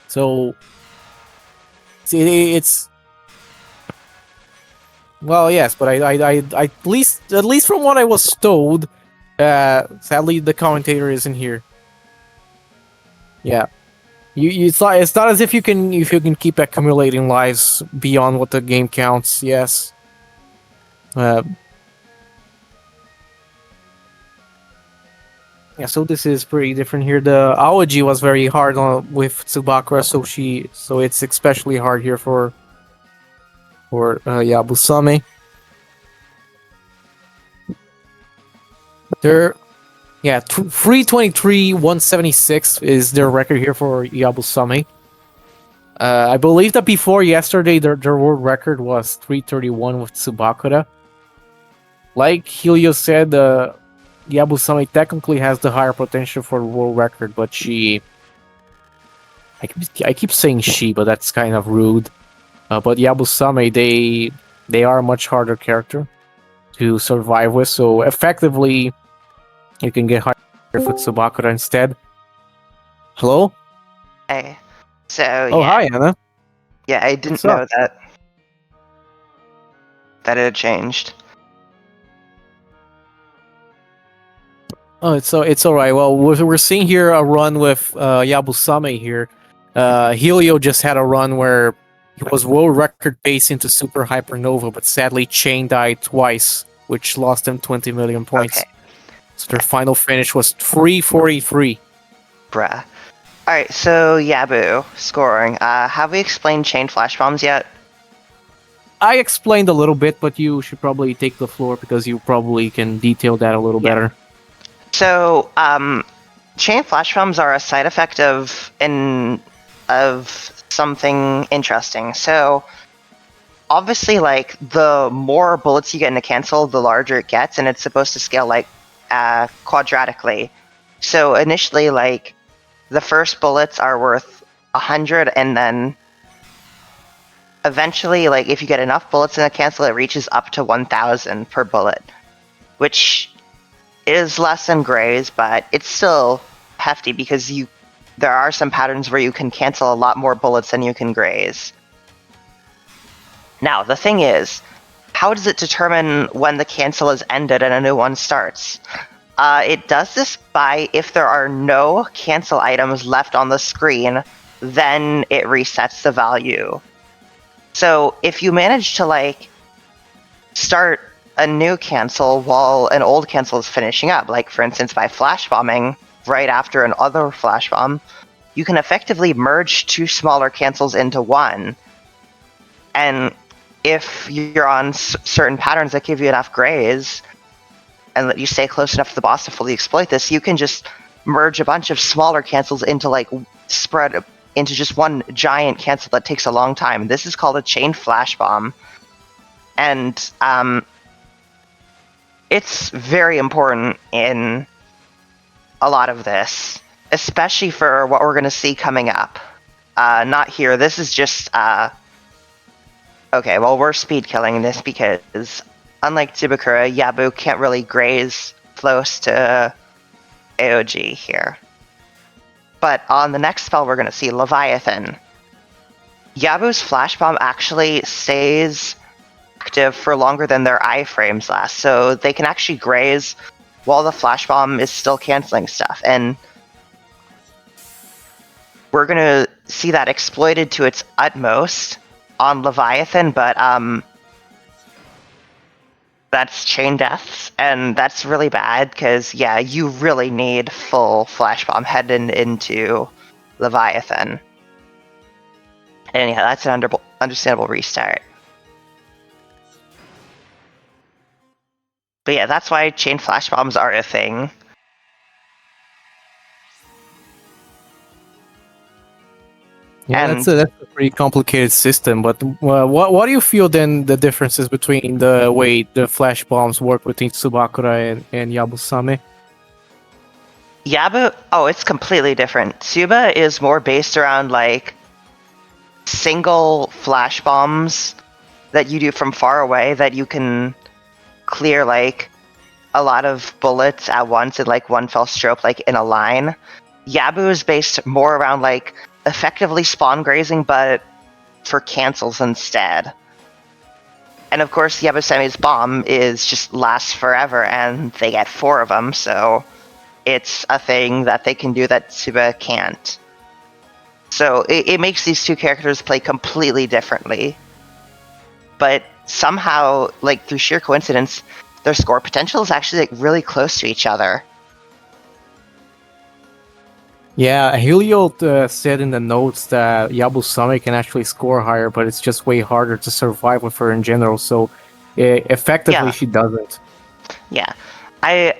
So it's well, yes, but I at least from what I was told, sadly the commentator isn't here. Yeah. It's not as if you can keep accumulating lives beyond what the game counts. Yes. Yeah, so this is pretty different here. The Aoji was very hard with Tsubakura, so it's especially hard here for Yabusame. Yeah, 323, 176 is their record here for Yabusame. I believe that before yesterday, their world record was 331 with Tsubakura. Like Helio said, Yabusame technically has the higher potential for the world record, but I keep saying she, but that's kind of rude. But Yabusame, they are a much harder character to survive with, so effectively, you can get higher with Tsubakura instead. Hello? Hey. So Oh, yeah, hi, Anna. yeah, I What's didn't up? know that it had changed. Oh, it's all right. Well, we're seeing here a run with Yabusame here. Helio just had a run where he was world record pace into Super Hypernova, but sadly Chain died twice, which lost him 20 million points. Okay, So their final finish was 343. bruh. All right, so Yabu scoring. Have we explained chain flash bombs yet? I explained a little bit, but you should probably take the floor because you probably can detail that a little Yeah. better. So, chain flash bombs are a side effect of something interesting. So, obviously, like the more bullets you get in a cancel, the larger it gets, and it's supposed to scale like quadratically. So initially, like the first bullets are worth 100, and then eventually, like if you get enough bullets in a cancel, it reaches up to 1,000 per bullet, which is less than Gray's, but it's still hefty because there are some patterns where you can cancel a lot more bullets than you can Graze. Now, the thing is, how does it determine when the cancel is ended and a new one starts? It does this by if there are no cancel items left on the screen, then it resets the value. So if you manage to like start a new cancel while an old cancel is finishing up, like for instance by flash bombing right after another flash bomb, you can effectively merge two smaller cancels into one. And if you're on certain patterns that give you enough Grays and let you stay close enough to the boss to fully exploit this, you can just merge a bunch of smaller cancels into like spread into just one giant cancel that takes a long time. This is called a chain flash bomb. And it's very important in a lot of this, especially for what we're going to see coming up. Not here. This is just... okay, well, we're speed killing this because, unlike Tsubakura, Yabu can't really graze close to AOG here. But on the next spell, we're going to see Leviathan. Yabu's flash bomb actually stays active for longer than their iframes last, so they can actually graze while the flash bomb is still canceling stuff. And we're going to see that exploited to its utmost on Leviathan, but that's chain deaths, and that's really bad because, yeah, you really need full flash bomb heading into Leviathan. And yeah, that's an understandable restart. But yeah, that's why chain flash bombs are a thing. Yeah, And that's a pretty complicated system. But what do you feel then the differences between the way the flash bombs work between Tsubakura and Yabusame? Yabu, oh, it's completely different. Tsuba is more based around like single flash bombs that you do from far away that you can clear like a lot of bullets at once in like one fell stroke, like in a line. Yabu is based more around like effectively spawn grazing, but for cancels instead. And of course, Yabusame's bomb is just lasts forever, and they get 4 of them, so it's a thing that they can do that Tsuba can't. So it makes these two characters play completely differently. But somehow, like through sheer coincidence, their score potential is actually like really close to each other. Yeah, Helio said in the notes that Yabusame can actually score higher, but it's just way harder to survive with her in general. So effectively, Yeah. she doesn't. Yeah, I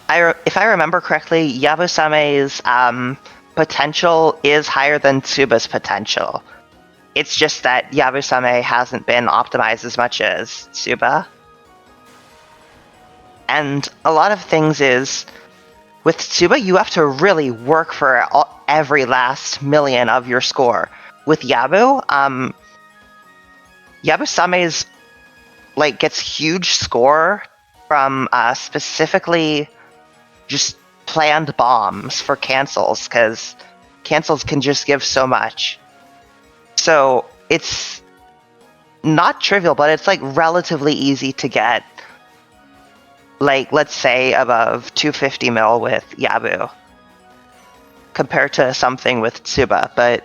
if I remember correctly, Yabusame's potential is higher than Tsuba's potential. It's just that Yabusame hasn't been optimized as much as Tsuba. And a lot of things is, with Tsuba, you have to really work for every last million of your score. With Yabu, Yabusame's like gets huge score from specifically just planned bombs for cancels, because cancels can just give so much. So it's not trivial, but it's like relatively easy to get, like, let's say above 250 mil with Yabu compared to something with Tsuba. But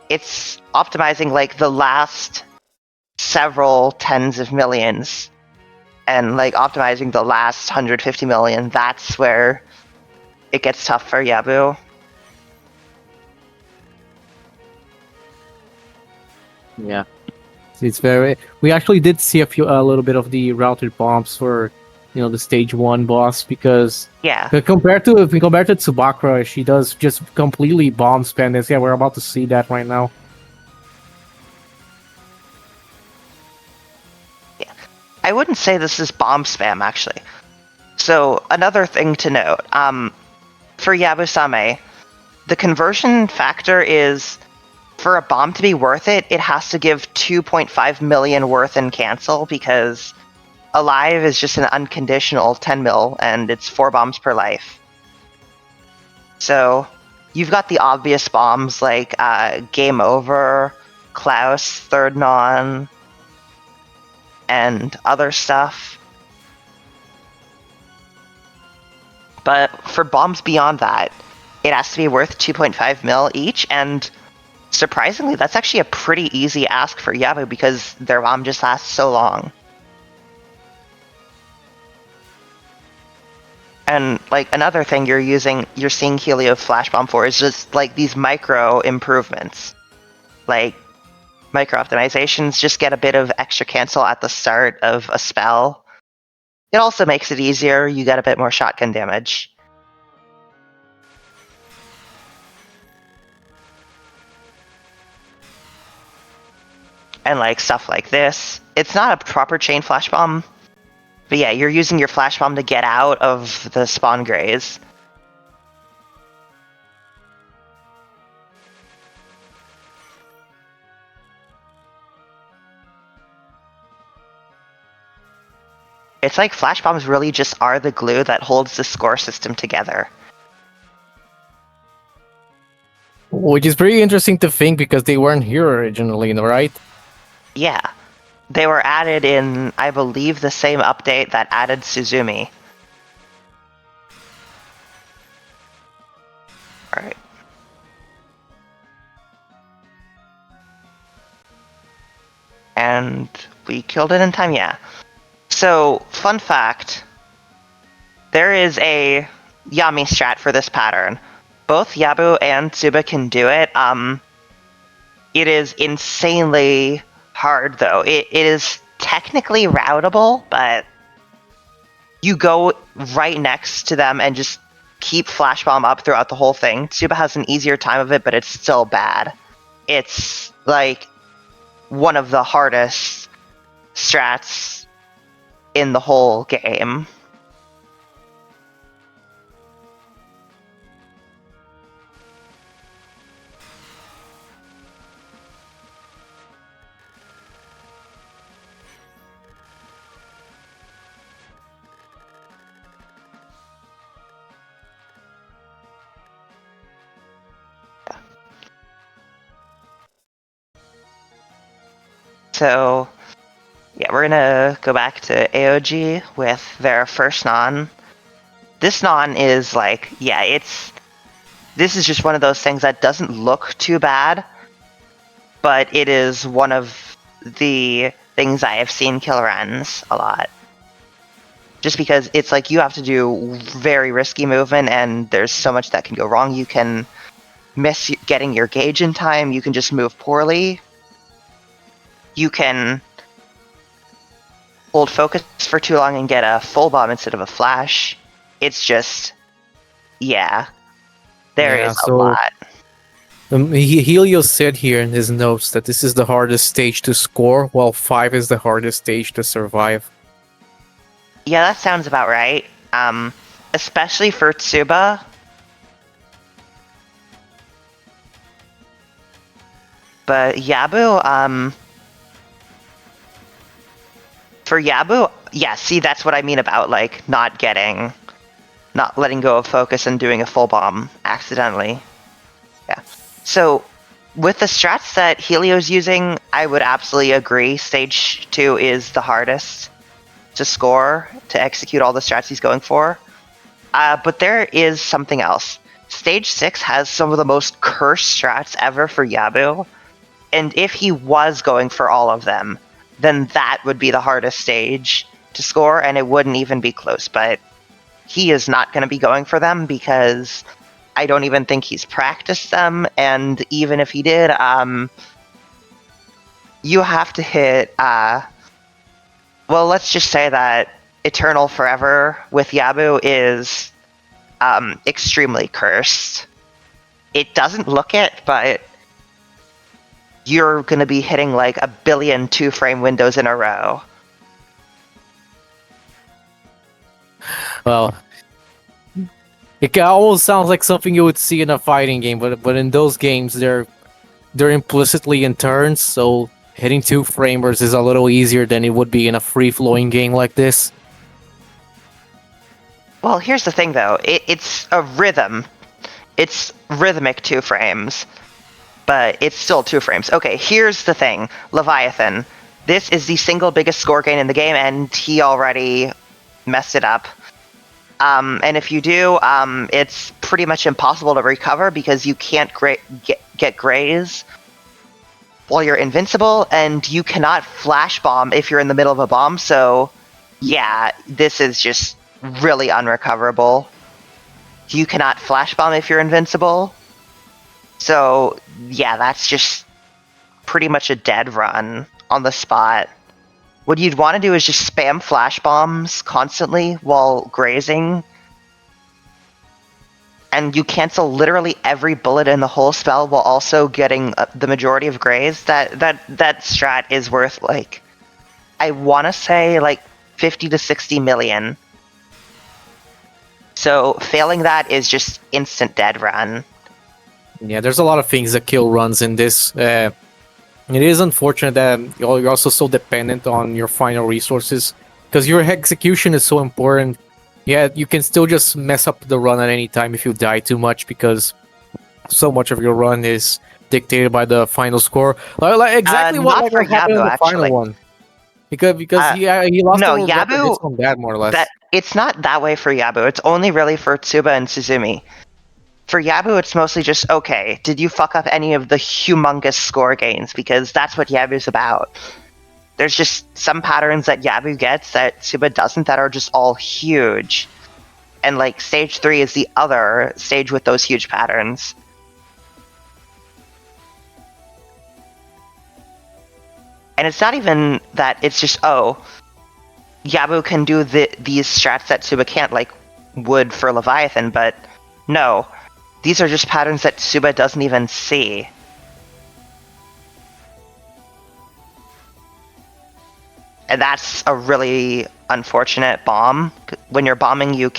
it's optimizing like the last several tens of millions and like optimizing the last 150 million. That's where it gets tough for Yabu. Yeah, it's very. We actually did see a little bit of the routed bombs for, the stage 1 boss, because Yeah. compared to Tsubakra, she does just completely bomb spam this. Yeah, we're about to see that right now. I wouldn't say this is bomb spam, actually. So another thing to note, for Yabusame, the conversion factor is, for a bomb to be worth it, it has to give 2.5 million worth in cancel, because alive is just an unconditional 10 mil, and it's 4 bombs per life. So you've got the obvious bombs like Game Over, Klaus, Third Non, and other stuff. But for bombs beyond that, it has to be worth 2.5 mil each, and surprisingly, that's actually a pretty easy ask for Yabu, because their bomb just lasts so long. And like another thing you're seeing Helio Flash Bomb for is just like these micro improvements. Like micro optimizations just get a bit of extra cancel at the start of a spell. It also makes it easier, you get a bit more shotgun damage. And like stuff like this. It's not a proper chain flash bomb, but yeah, you're using your flash bomb to get out of the spawn graze. It's like flash bombs really just are the glue that holds the score system together. Which is pretty interesting to think, because they weren't here originally, right? Yeah. They were added in, I believe, the same update that added Suzumi. Alright. And we killed it in time, yeah. So, fun fact. There is a Yami strat for this pattern. Both Yabu and Tsuba can do it. It is insanely hard, though. It is technically routable, but you go right next to them and just keep Flash Bomb up throughout the whole thing. Tsuba has an easier time of it, but it's still bad. It's like one of the hardest strats in the whole game. So, yeah, we're gonna go back to AOG with their first non. This non is like, yeah, this is just one of those things that doesn't look too bad, but it is one of the things I have seen kill Rens a lot. Just because it's like you have to do very risky movement, and there's so much that can go wrong. You can miss getting your gauge in time, you can just move poorly. You can hold focus for too long and get a full bomb instead of a flash. it's just, yeah, there Yeah, is a so lot. Helios said here in his notes that this is the hardest stage to score, while 5 is the hardest stage to survive. Yeah, that sounds about right. Especially for Tsuba. But Yabu, for Yabu, yeah, see, that's what I mean about, like, not letting go of focus and doing a full bomb accidentally. Yeah. So, with the strats that Helio's using, I would absolutely agree. Stage 2 is the hardest to score, to execute all the strats he's going for. But there is something else. Stage 6 has some of the most cursed strats ever for Yabu. And if he was going for all of them, then that would be the hardest stage to score, and it wouldn't even be close. But he is not going to be going for them because I don't even think he's practiced them. And even if he did, you have to hit. Well, let's just say that Eternal Forever with Yabu is extremely cursed. It doesn't look it, but you're going to be hitting like a billion 2-frame windows in a row. Well, it almost sounds like something you would see in a fighting game, but in those games they're implicitly in turns, so hitting 2-framers is a little easier than it would be in a free-flowing game like this. Well, here's the thing though, it's a rhythm. It's rhythmic 2 frames, but it's still 2 frames. Okay, here's the thing. Leviathan. This is the single biggest score gain in the game, and he already messed it up. And if you do, it's pretty much impossible to recover because you can't get graze while you're invincible, and you cannot flash bomb if you're in the middle of a bomb, so yeah, this is just really unrecoverable. You cannot flash bomb if you're invincible. So, yeah, that's just pretty much a dead run on the spot. What you'd want to do is just spam flash bombs constantly while grazing. And you cancel literally every bullet in the whole spell while also getting the majority of graze. That strat is worth, like, I want to say, like, 50 to 60 million. So failing that is just instant dead run. Yeah, there's a lot of things that kill runs in this. It is unfortunate that you're also so dependent on your final resources, because your execution is so important. Yeah, you can still just mess up the run at any time if you die too much, because so much of your run is dictated by the final score. Like exactly Not for happened in Yabu, the final actually. one. Because he lost No, all the Yabu, on that, more or less. that it's not that way for Yabu. It's only really for Tsuba and Suzumi. For Yabu, it's mostly just, okay, did you fuck up any of the humongous score gains? Because that's what Yabu's about. There's just some patterns that Yabu gets that Tsuba doesn't that are just all huge. And, like, stage 3 is the other stage with those huge patterns. And it's not even that it's just, oh, Yabu can do these strats that Tsuba can't, like would for Leviathan, but no. These are just patterns that Tsuba doesn't even see. And that's a really unfortunate bomb. When you're bombing, you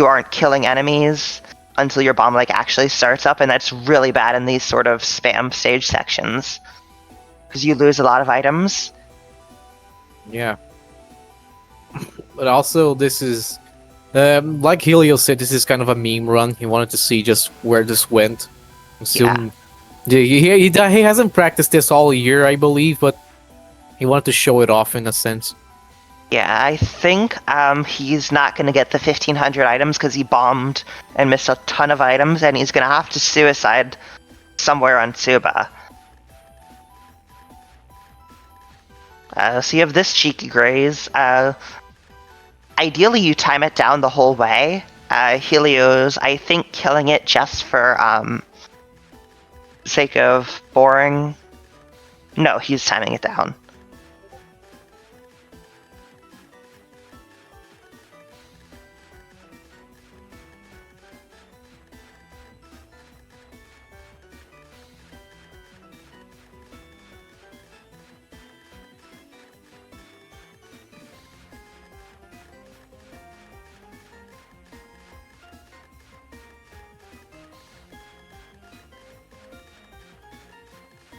aren't killing enemies until your bomb, like, actually starts up, and that's really bad in these sort of spam stage sections. Because you lose a lot of items. Yeah. But also, this is, like Helio said, this is kind of a meme run. He wanted to see just where this went. Assume, he hasn't practiced this all year, I believe, but he wanted to show it off in a sense. Yeah, I think he's not going to get the 1,500 items because he bombed and missed a ton of items, and he's going to have to suicide somewhere on Tsuba. So you have this cheeky graze. Ideally, you time it down the whole way. Helios, I think, killing it just for sake of boring. No, he's timing it down.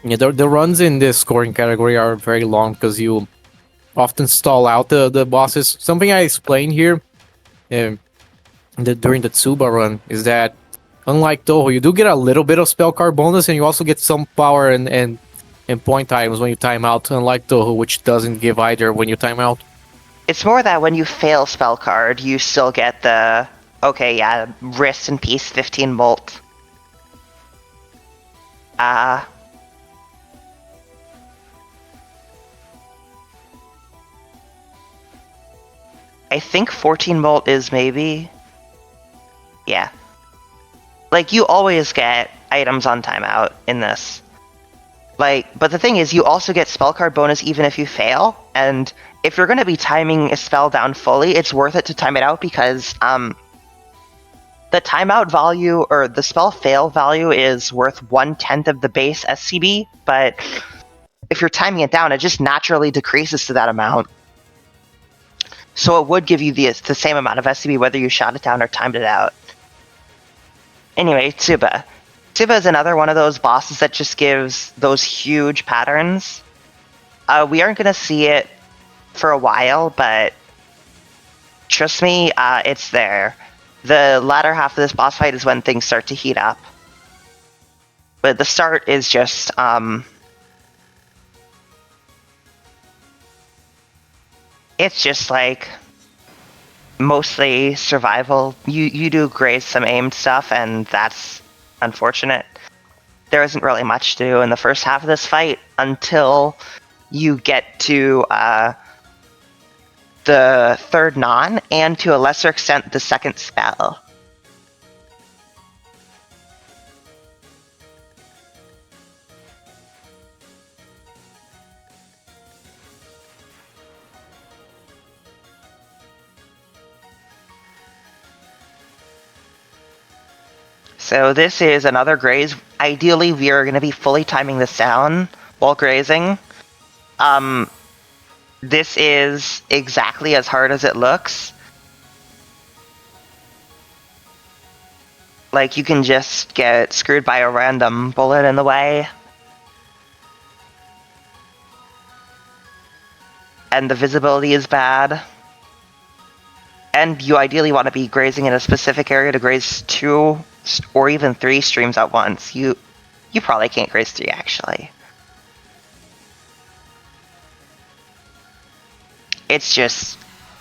Yeah, the runs in this scoring category are very long because you often stall out the bosses. Something I explained here during the Tsuba run is that unlike Touhou, you do get a little bit of spell card bonus, and you also get some power and point items when you time out, unlike Touhou, which doesn't give either when you time out. It's more that when you fail spell card, you still get the okay, yeah, rest in peace, 15 molt. I think 14 molt is maybe. Yeah. Like, you always get items on timeout in this. Like, but the thing is, you also get spell card bonus even if you fail, and if you're going to be timing a spell down fully, it's worth it to time it out because the timeout value, or the spell fail value, is worth 1/10 of the base SCB, but if you're timing it down, it just naturally decreases to that amount. So it would give you the same amount of SCB whether you shot it down or timed it out. Anyway, Tsuba. Tsuba is another one of those bosses that just gives those huge patterns. We aren't going to see it for a while, but trust me, it's there. The latter half of this boss fight is when things start to heat up. But the start is just, it's just like mostly survival. You do graze some aimed stuff, and that's unfortunate. There isn't really much to do in the first half of this fight until you get to the third non, and to a lesser extent, the second spell. So this is another graze. Ideally, we are going to be fully timing this down while grazing. This is exactly as hard as it looks. Like, you can just get screwed by a random bullet in the way. And the visibility is bad. And you ideally want to be grazing in a specific area to graze 2 or even 3 streams at once. You probably can't graze 3, actually. It's just,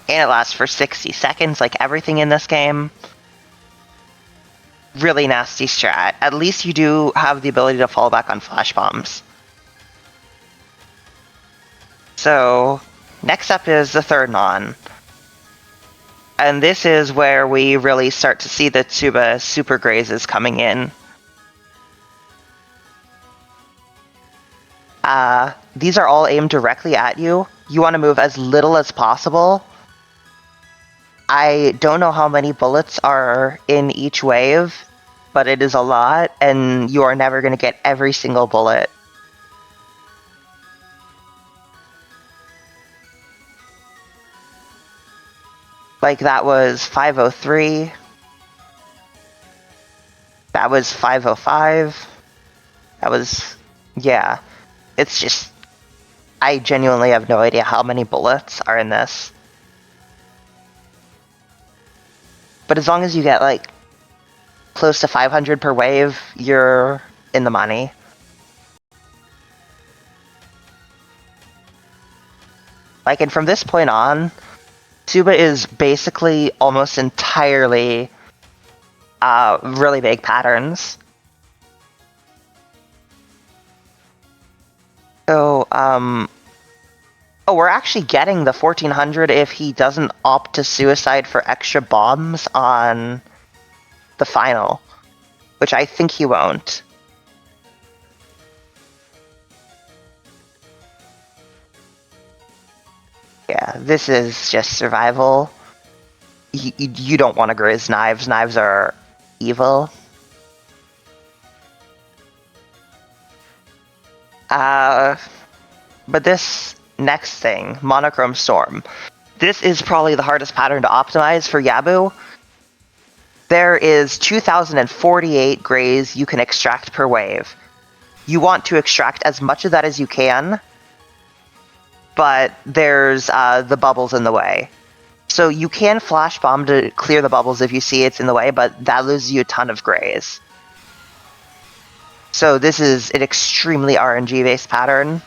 and it lasts for 60 seconds, like everything in this game. Really nasty strat. At least you do have the ability to fall back on flash bombs. So, next up is the third non. And this is where we really start to see the Tsuba super grazes coming in. These are all aimed directly at you. You want to move as little as possible. I don't know how many bullets are in each wave, but it is a lot, and you are never going to get every single bullet. Like, that was 503. That was 505. That was, yeah. It's just, I genuinely have no idea how many bullets are in this. But as long as you get, like, close to 500 per wave, you're in the money. Like, and from this point on, Tsuba is basically almost entirely really big patterns. So, oh, we're actually getting the 1400 if he doesn't opt to suicide for extra bombs on the final, which I think he won't. Yeah, this is just survival. You don't want to graze knives. Knives are evil. But this next thing, Monochrome Storm, this is probably the hardest pattern to optimize for Yabu. There is 2,048 grays you can extract per wave. you want to extract as much of that as you can, but there's the bubbles in the way. So you can flash bomb to clear the bubbles if you see it's in the way, but that loses you a ton of grays. So this is an extremely RNG based pattern.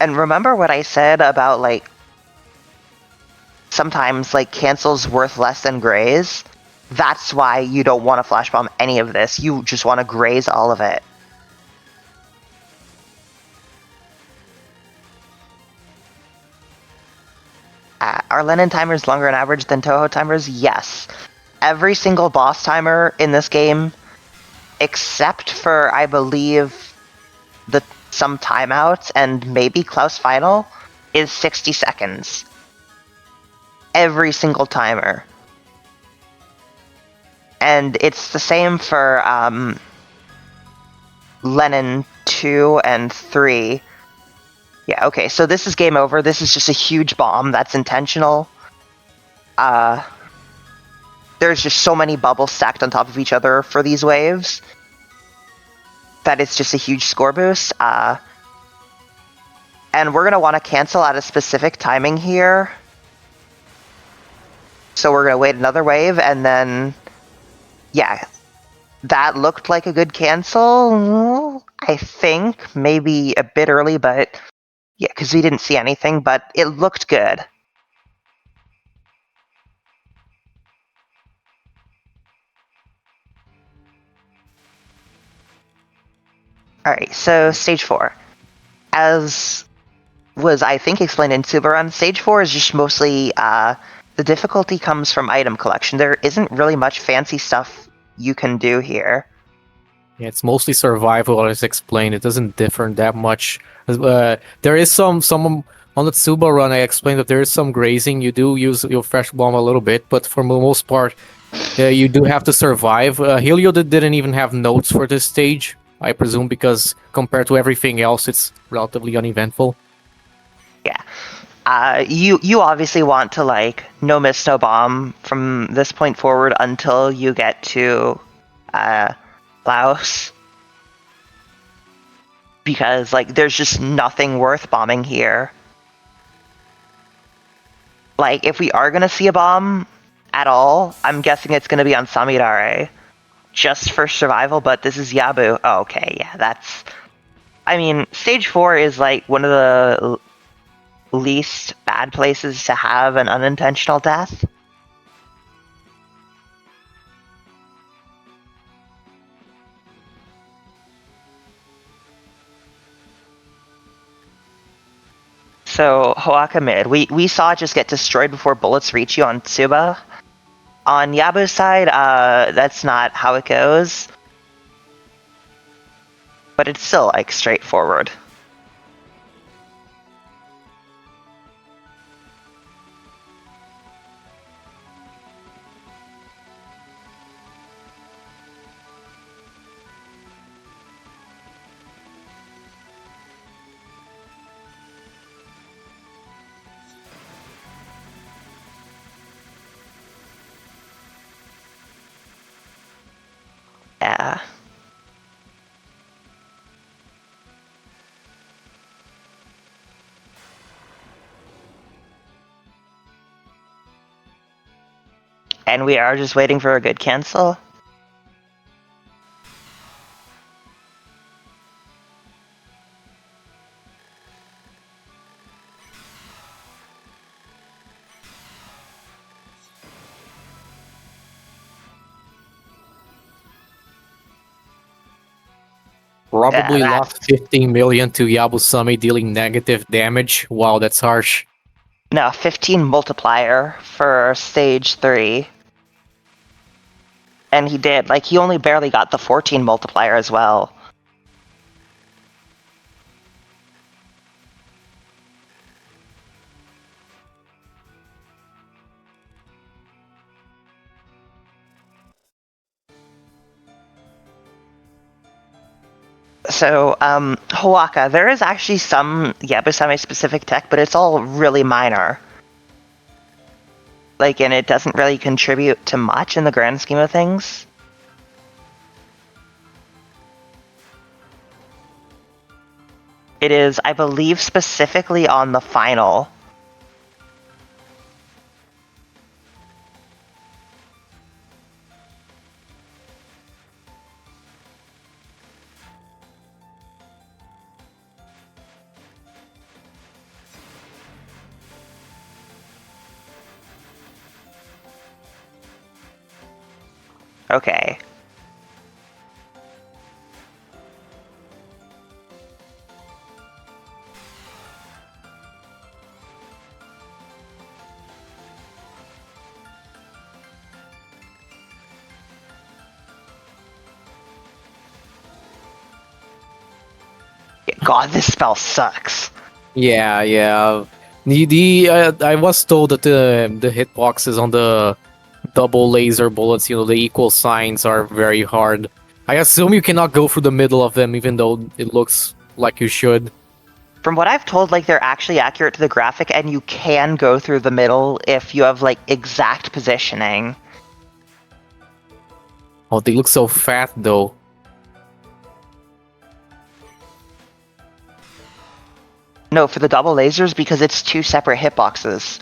And remember what I said about like sometimes like cancels worth less than grays? That's why you don't want to flash bomb any of this. You just want to graze all of it. Are Len'en timers longer on average than Touhou timers? Yes. Every single boss timer in this game, except for, I believe, some timeouts and maybe Klaus Final, is 60 seconds. Every single timer. And it's the same for Len'en 2 and 3. Yeah, okay, so this is game over. This is just a huge bomb that's intentional. There's just so many bubbles stacked on top of each other for these waves that it's just a huge score boost. And we're going to want to cancel at a specific timing here. So we're going to wait another wave, and then, yeah, that looked like a good cancel, I think. Maybe a bit early, but yeah, because we didn't see anything, but it looked good. Alright, so stage 4. As was, I think, explained in Subarun, stage 4 is just mostly, the difficulty comes from item collection. There isn't really much fancy stuff you can do here. Yeah, it's mostly survival, as explained. It doesn't differ that much. There is some on the Tsuba run. I explained that there is some grazing. You do use your fresh bomb a little bit, but for the most part, you do have to survive. Helio didn't even have notes for this stage, I presume, because compared to everything else, it's relatively uneventful. Yeah. You obviously want to, like, no miss, no bomb from this point forward until you get to Laos. Because, like, there's just nothing worth bombing here. Like, if we are gonna see a bomb at all, I'm guessing it's gonna be on Samidare. Just for survival, but this is Yabu. Oh, okay, yeah, that's... I mean, stage 4 is, like, one of the least bad places to have an unintentional death. So, Hoaka mid. We saw it just get destroyed before bullets reach you on Tsuba. On Yabu's side, that's not how it goes. But it's still, like, straightforward. Yeah. And we are just waiting for a good cancel. Probably Yeah, lost 15 million to Yabusame, dealing negative damage. Wow, that's harsh. No, 15 multiplier for stage 3. And he did. Like, he only barely got the 14 multiplier as well. So, Hawaka, there is actually some Yabusame specific tech, but it's all really minor. Like, and it doesn't really contribute to much in the grand scheme of things. It is, I believe, specifically on the final. Okay. God, this spell sucks. Yeah, yeah. I was told that the hitboxes on the double laser bullets, the equal signs are very hard. I assume you cannot go through the middle of them, even though it looks like you should. From what I've told, like, they're actually accurate to the graphic, and you can go through the middle if you have, like, exact positioning. Oh, they look so fat, though. No, for the double lasers, because it's 2 separate hitboxes.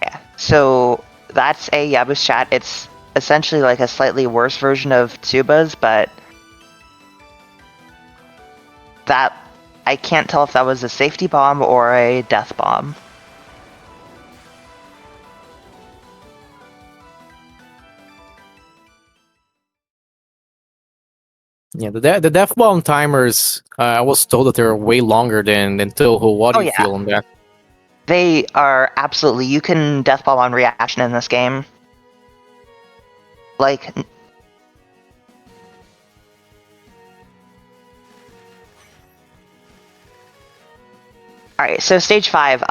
Yeah, so that's a Yabu's chat. It's essentially like a slightly worse version of Tsuba's, but that, I can't tell if that was a safety bomb or a death bomb. Yeah, the death bomb timers, I was told that they're way longer than Touhou. What do Oh, you yeah. feel on that? They are absolutely, you can death bomb on reaction in this game. Like, alright, so stage 5,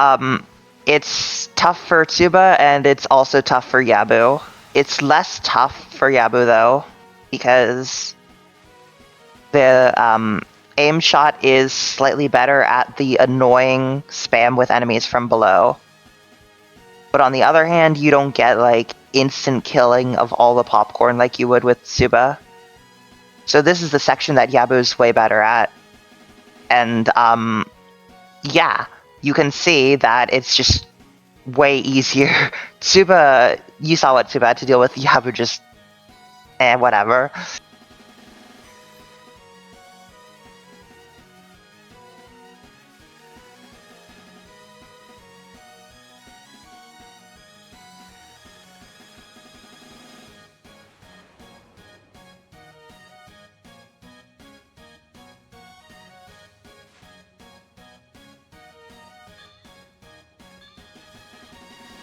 it's tough for Tsuba, and it's also tough for Yabu. It's less tough for Yabu, though, because the aim shot is slightly better at the annoying spam with enemies from below. But on the other hand, you don't get, like, instant killing of all the popcorn like you would with Tsuba. So this is the section that Yabu's way better at. And, yeah, you can see that it's just way easier. Tsuba, you saw what Tsuba had to deal with. Yabu just, whatever.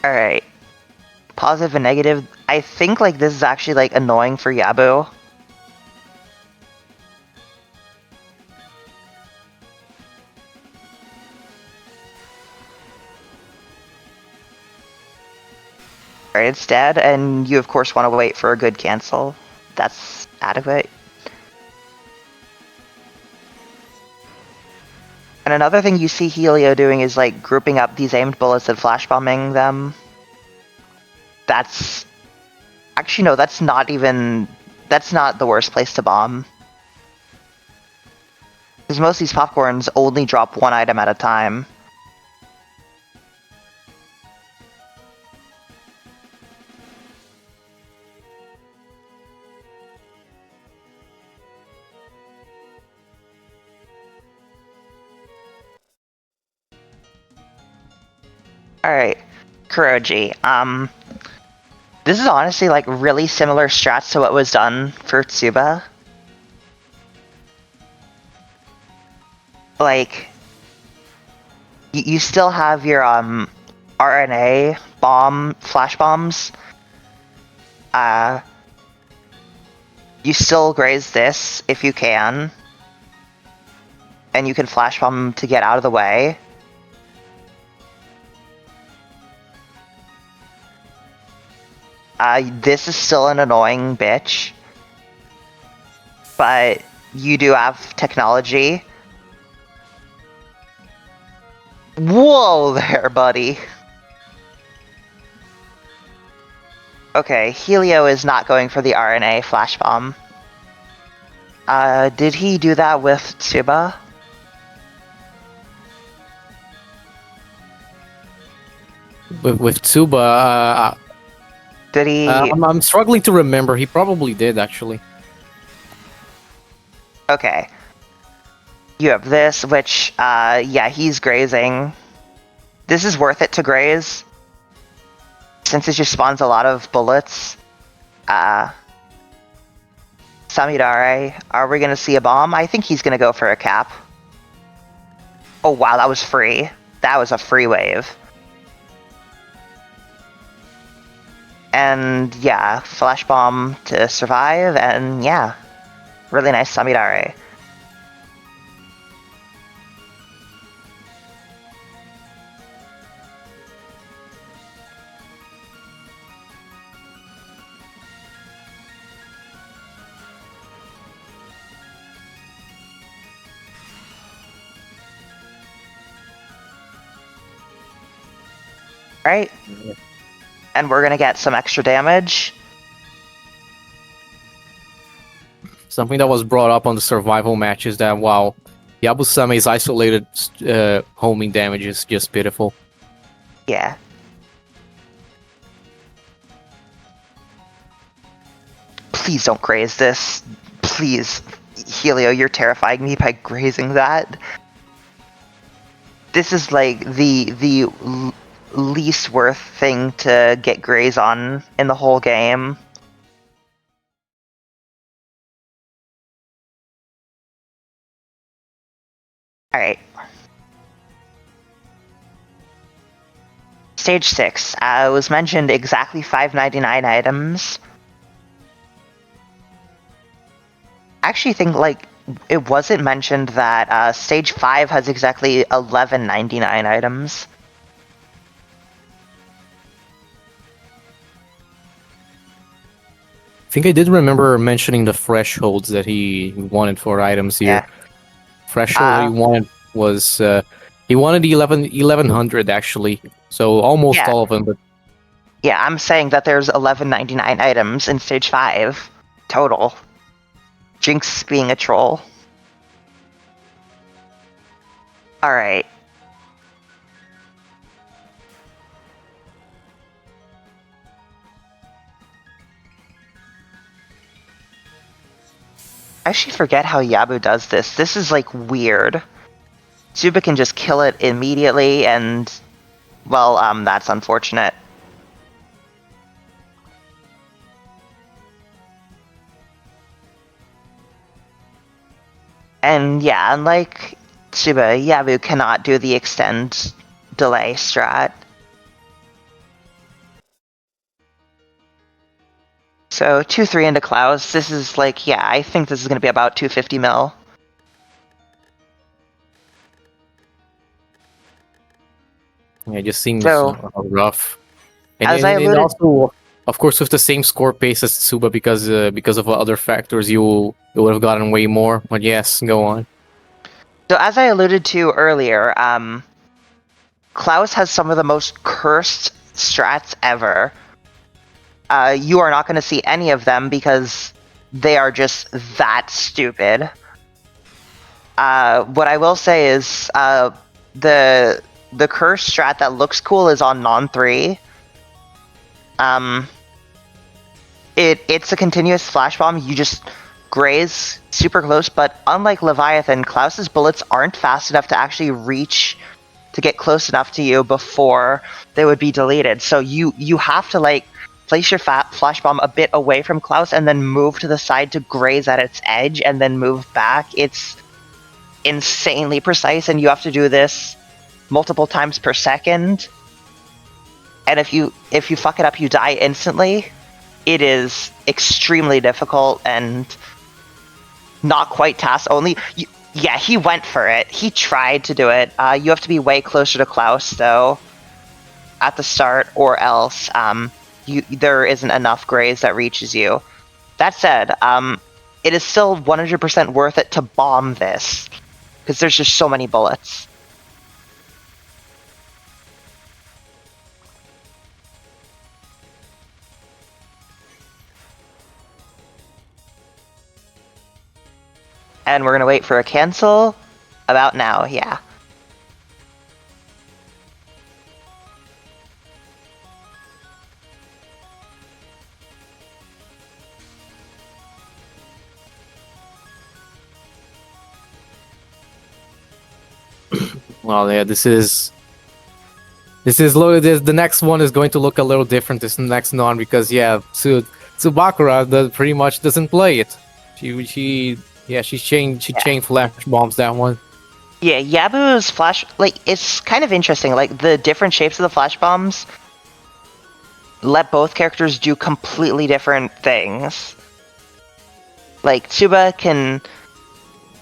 Alright. Positive and negative. I think, like, this is actually, like, annoying for Yabu. Alright, it's dead, and you, of course, want to wait for a good cancel. That's adequate. And another thing you see Helio doing is, like, grouping up these aimed bullets and flash bombing them. That's... Actually, no, that's not even... That's not the worst place to bomb. Because most of these popcorns only drop one item at a time. Alright, Kuroji. This is honestly, like, really similar strats to what was done for Tsuba. Like, you still have your, RNA bomb, flash bombs. You still graze this if you can. And you can flash bomb to get out of the way. This is still an annoying bitch. But you do have technology. Whoa there, buddy. Okay, Helio is not going for the RNA flash bomb. Did he do that with Tsuba? With Tsuba, Did he? I'm struggling to remember. He probably did, actually. Okay. You have this, which, yeah, he's grazing. This is worth it to graze, since it just spawns a lot of bullets. Samidare, are we gonna see a bomb? I think he's gonna go for a cap. Oh wow, that was free. That was a free wave. And yeah, flash bomb to survive, and yeah, really nice Samidare. Right? And we're gonna get some extra damage. Something that was brought up on the survival match is that while Yabusame's isolated homing damage is just pitiful. Yeah. Please don't graze this. Please. Helio, you're terrifying me by grazing that. This is like the least worth thing to get graze on in the whole game. Alright. Stage 6. It was mentioned exactly 599 items. I actually think, like, it wasn't mentioned that Stage 5 has exactly 1199 items. I think I did remember mentioning the thresholds that he wanted for items here. Yeah. Threshold he wanted was he wanted 1100 actually, so almost Yeah. all of them. But Yeah, I'm saying that there's 1199 items in Stage 5 total. Jinx being a troll. Alright. I actually forget how Yabu does this. This is like weird. Tsuba can just kill it immediately and, well, that's unfortunate. And yeah, unlike Tsuba, Yabu cannot do the extend delay strat. So 2-3 into Klaus. This is like, yeah, I think this is going to be about 250 mil. yeah, it just seems So, rough. And, as I and alluded, also, of course, with the same score pace as Tsuba, because of other factors, you would have gotten way more. But yes, go on. so as I alluded to earlier, Klaus has some of the most cursed strats ever. You are not going to see any of them because they are just that stupid. What I will say is the curse strat that looks cool is on non 3. It's a continuous flash bomb. You just graze super close, but unlike Leviathan, Klaus's bullets aren't fast enough to actually reach to get close enough to you before they would be deleted. So you have to like place your flash bomb a bit away from Klaus and then move to the side to graze at its edge and then move back. It's insanely precise, and you have to do this multiple times per second. And if you fuck it up, you die instantly. It is extremely difficult and not quite task only. Yeah, he went for it. He tried to do it. You have to be way closer to Klaus, though, at the start, or else there isn't enough graze that reaches you. That said, it is still 100% worth it to bomb this, because there's just so many bullets. And we're gonna wait for a cancel about now, yeah. Well, yeah, the next one is going to look a little different. This next non because yeah, Tsubakura pretty much doesn't play it. She chain flash bombs that one. Yeah, Yabu's flash, like, it's kind of interesting. Like, the different shapes of the flash bombs let both characters do completely different things. Like, Tsuba can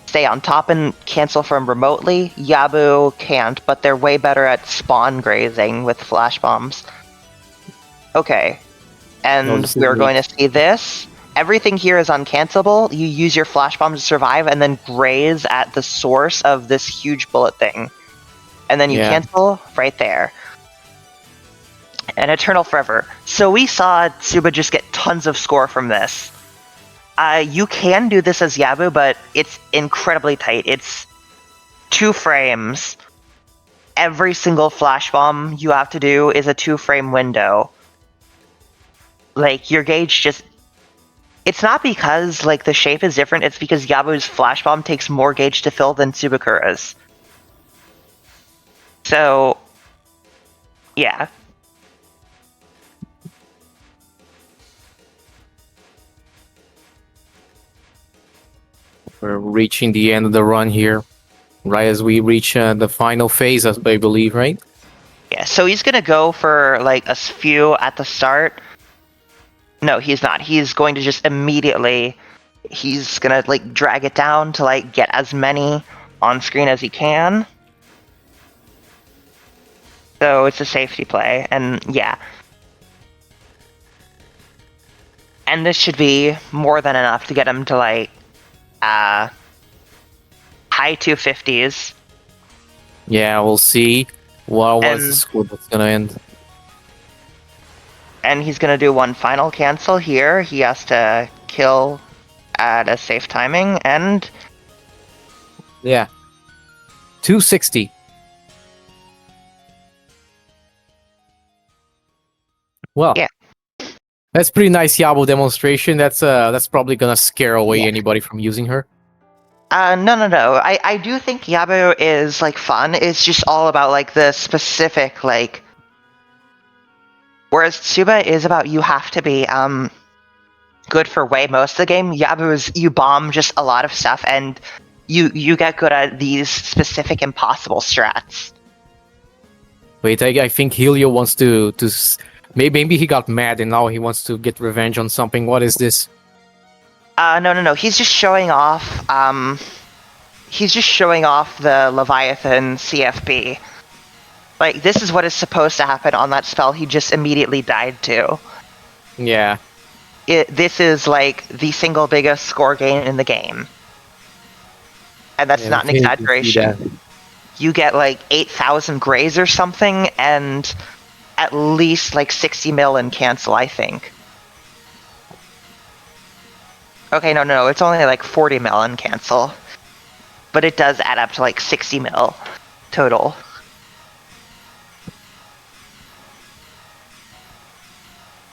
stay on top and cancel from remotely. Yabu can't, but they're way better at spawn grazing with flash bombs. Okay. And we're going to see this. Everything here is uncancelable. You use your flash bomb to survive and then graze at the source of this huge bullet thing. And then you cancel right there. And Eternal Forever. So we saw Tsuba just get tons of score from this. You can do this as Yabu, but it's incredibly tight. It's 2 frames. Every single flash bomb you have to do is a 2-frame window. Like, your gauge just... It's not because, like, the shape is different, it's because Yabu's flash bomb takes more gauge to fill than Tsubakura's. So, yeah. We're reaching the end of the run here, right as we reach the final phase, I believe, right? Yeah, so he's gonna go for, like, a few at the start. No, he's not. He's going to just immediately... He's gonna, like, drag it down to, like, get as many on screen as he can. So it's a safety play, and yeah. And this should be more than enough to get him to, like, high 250s. Yeah, we'll see. What was the score that's gonna end? And he's gonna do one final cancel here. He has to kill at a safe timing, and... Yeah. 260. Well, yeah. That's pretty nice Yabo demonstration. That's probably gonna scare away anybody from using her. No. I do think Yabu is, like, fun. It's just all about, like, the specific, like... Whereas Tsuba is about you have to be, good for way most of the game. Yabu is you bomb just a lot of stuff, and you get good at these specific impossible strats. Wait, I think Helio wants to maybe he got mad and now he wants to get revenge on something. What is this? No. He's just showing off. He's just showing off the Leviathan CFB. Like, this is what is supposed to happen on that spell he just immediately died to. Yeah. This is, like, the single biggest score gain in the game. And that's not an exaggeration. You get, like, 8,000 grays or something, and at least, like, 60 mil in cancel, I think. Okay, no, it's only, like, 40 mil in cancel. But it does add up to, like, 60 mil total.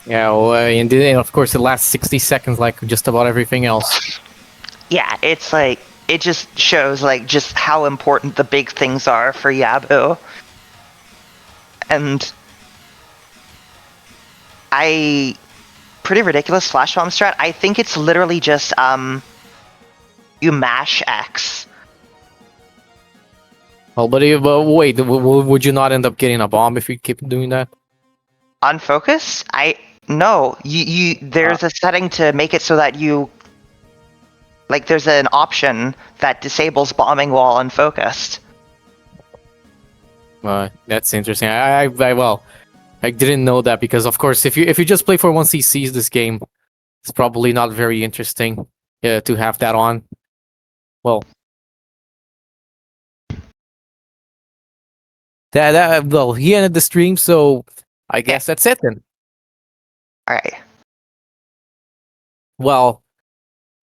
Yeah, well, and of course it lasts 60 seconds like just about everything else. Yeah, it's like, it just shows, like, just how important the big things are for Yabu. And pretty ridiculous flash bomb strat. I think it's literally just, you mash X. Well, but wait, would you not end up getting a bomb if you keep doing that? On focus? No, there's a setting to make it so that you, like, there's an option that disables bombing while unfocused. That's interesting. I didn't know that because, of course, if you just play for 1cc's this game, it's probably not very interesting to have that on. Well, he ended the stream, so I guess that's it then. All right. Well,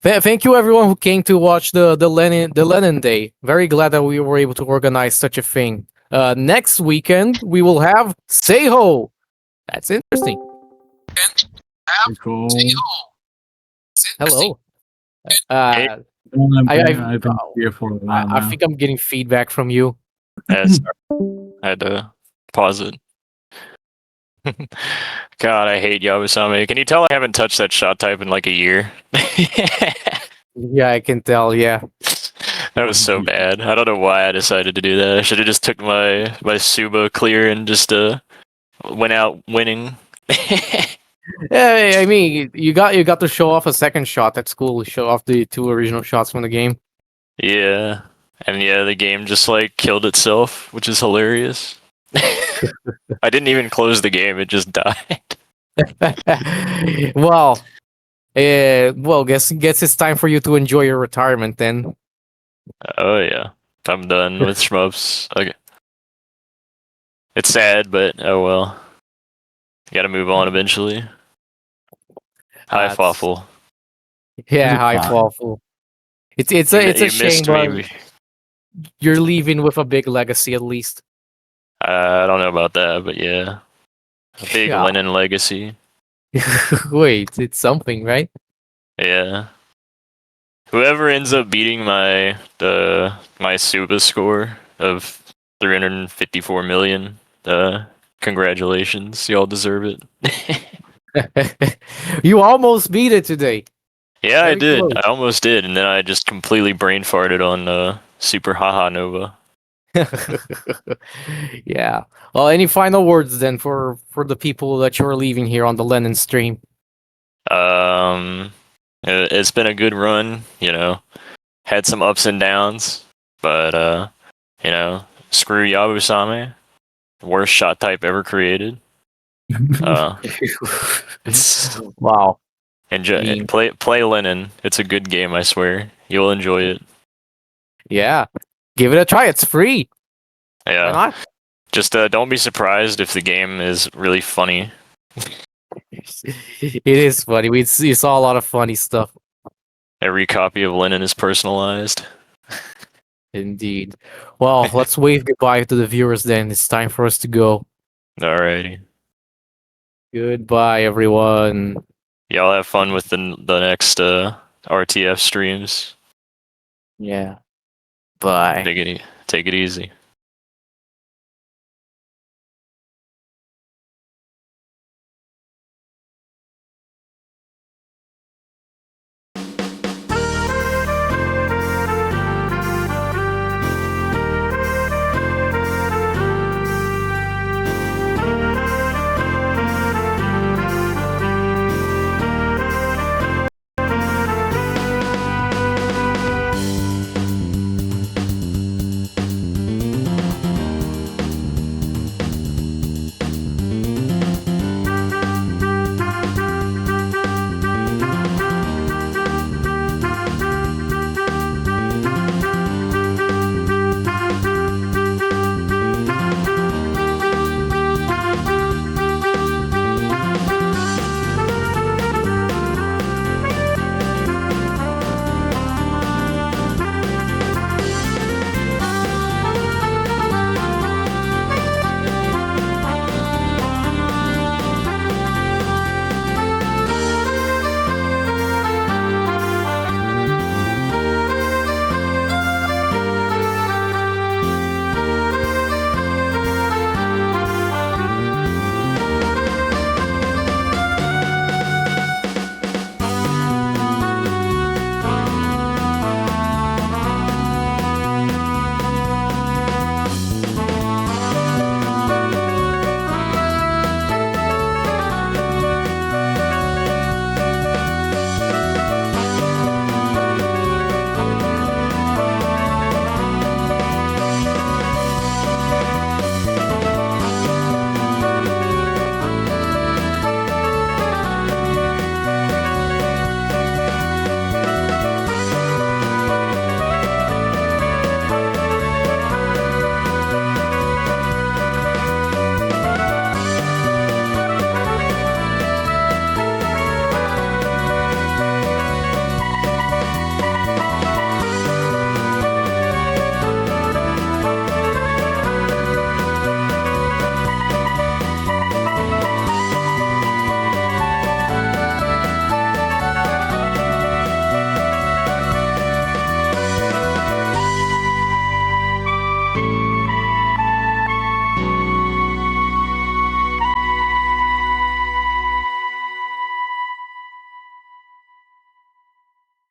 Thank you, everyone who came to watch the Len'en Day. Very glad that we were able to organize such a thing. Next weekend we will have Seiho. That's interesting. Cool. Hello. Hey. I've been here for a while I now. think I'm getting feedback from you. Sorry. I had to pause it. God, I hate Yabusame. Can you tell I haven't touched that shot type in like a year? Yeah, I can tell. Yeah. That was so bad. I don't know why I decided to do that. I should have just took my Suba clear and just went out winning. Yeah, I mean, you got to show off a second shot. That's cool. Show off the 2 original shots from the game. Yeah. And yeah, the game just like killed itself, which is hilarious. I didn't even close the game, it just died. Well, guess it's time for you to enjoy your retirement then. Oh yeah. I'm done with shmups. Okay. It's sad, but oh well. Gotta move on eventually. Hi, That's- Fawful. Yeah, Is it hi, fine? Fawful. It's a You shame, missed but me. you're leaving with a big legacy at least. I don't know about that, but yeah. A big Yeah. Len'en legacy. Wait, it's something, right? Yeah. Whoever ends up beating my Suba score of 354 million, congratulations. Y'all deserve it. You almost beat it today. Yeah, I Very did. close. I almost did, and then I just completely brain farted on Super Haha Nova. Yeah. Well, any final words then for the people that you're leaving here on the Len'en stream? It's been a good run, you know. Had some ups and downs, but you know, screw Yabusame, worst shot type ever created. Wow. Enjoy, Mean. play Len'en. It's a good game, I swear. You'll enjoy it. Yeah. Give it a try. It's free. Why Yeah. not? Just don't be surprised if the game is really funny. It is funny. We saw a lot of funny stuff. Every copy of Len'en is personalized. Indeed. Well, let's wave goodbye to the viewers then. It's time for us to go. Alrighty. Goodbye, everyone. Y'all have fun with the next RTF streams. Yeah. Bye. Take it easy.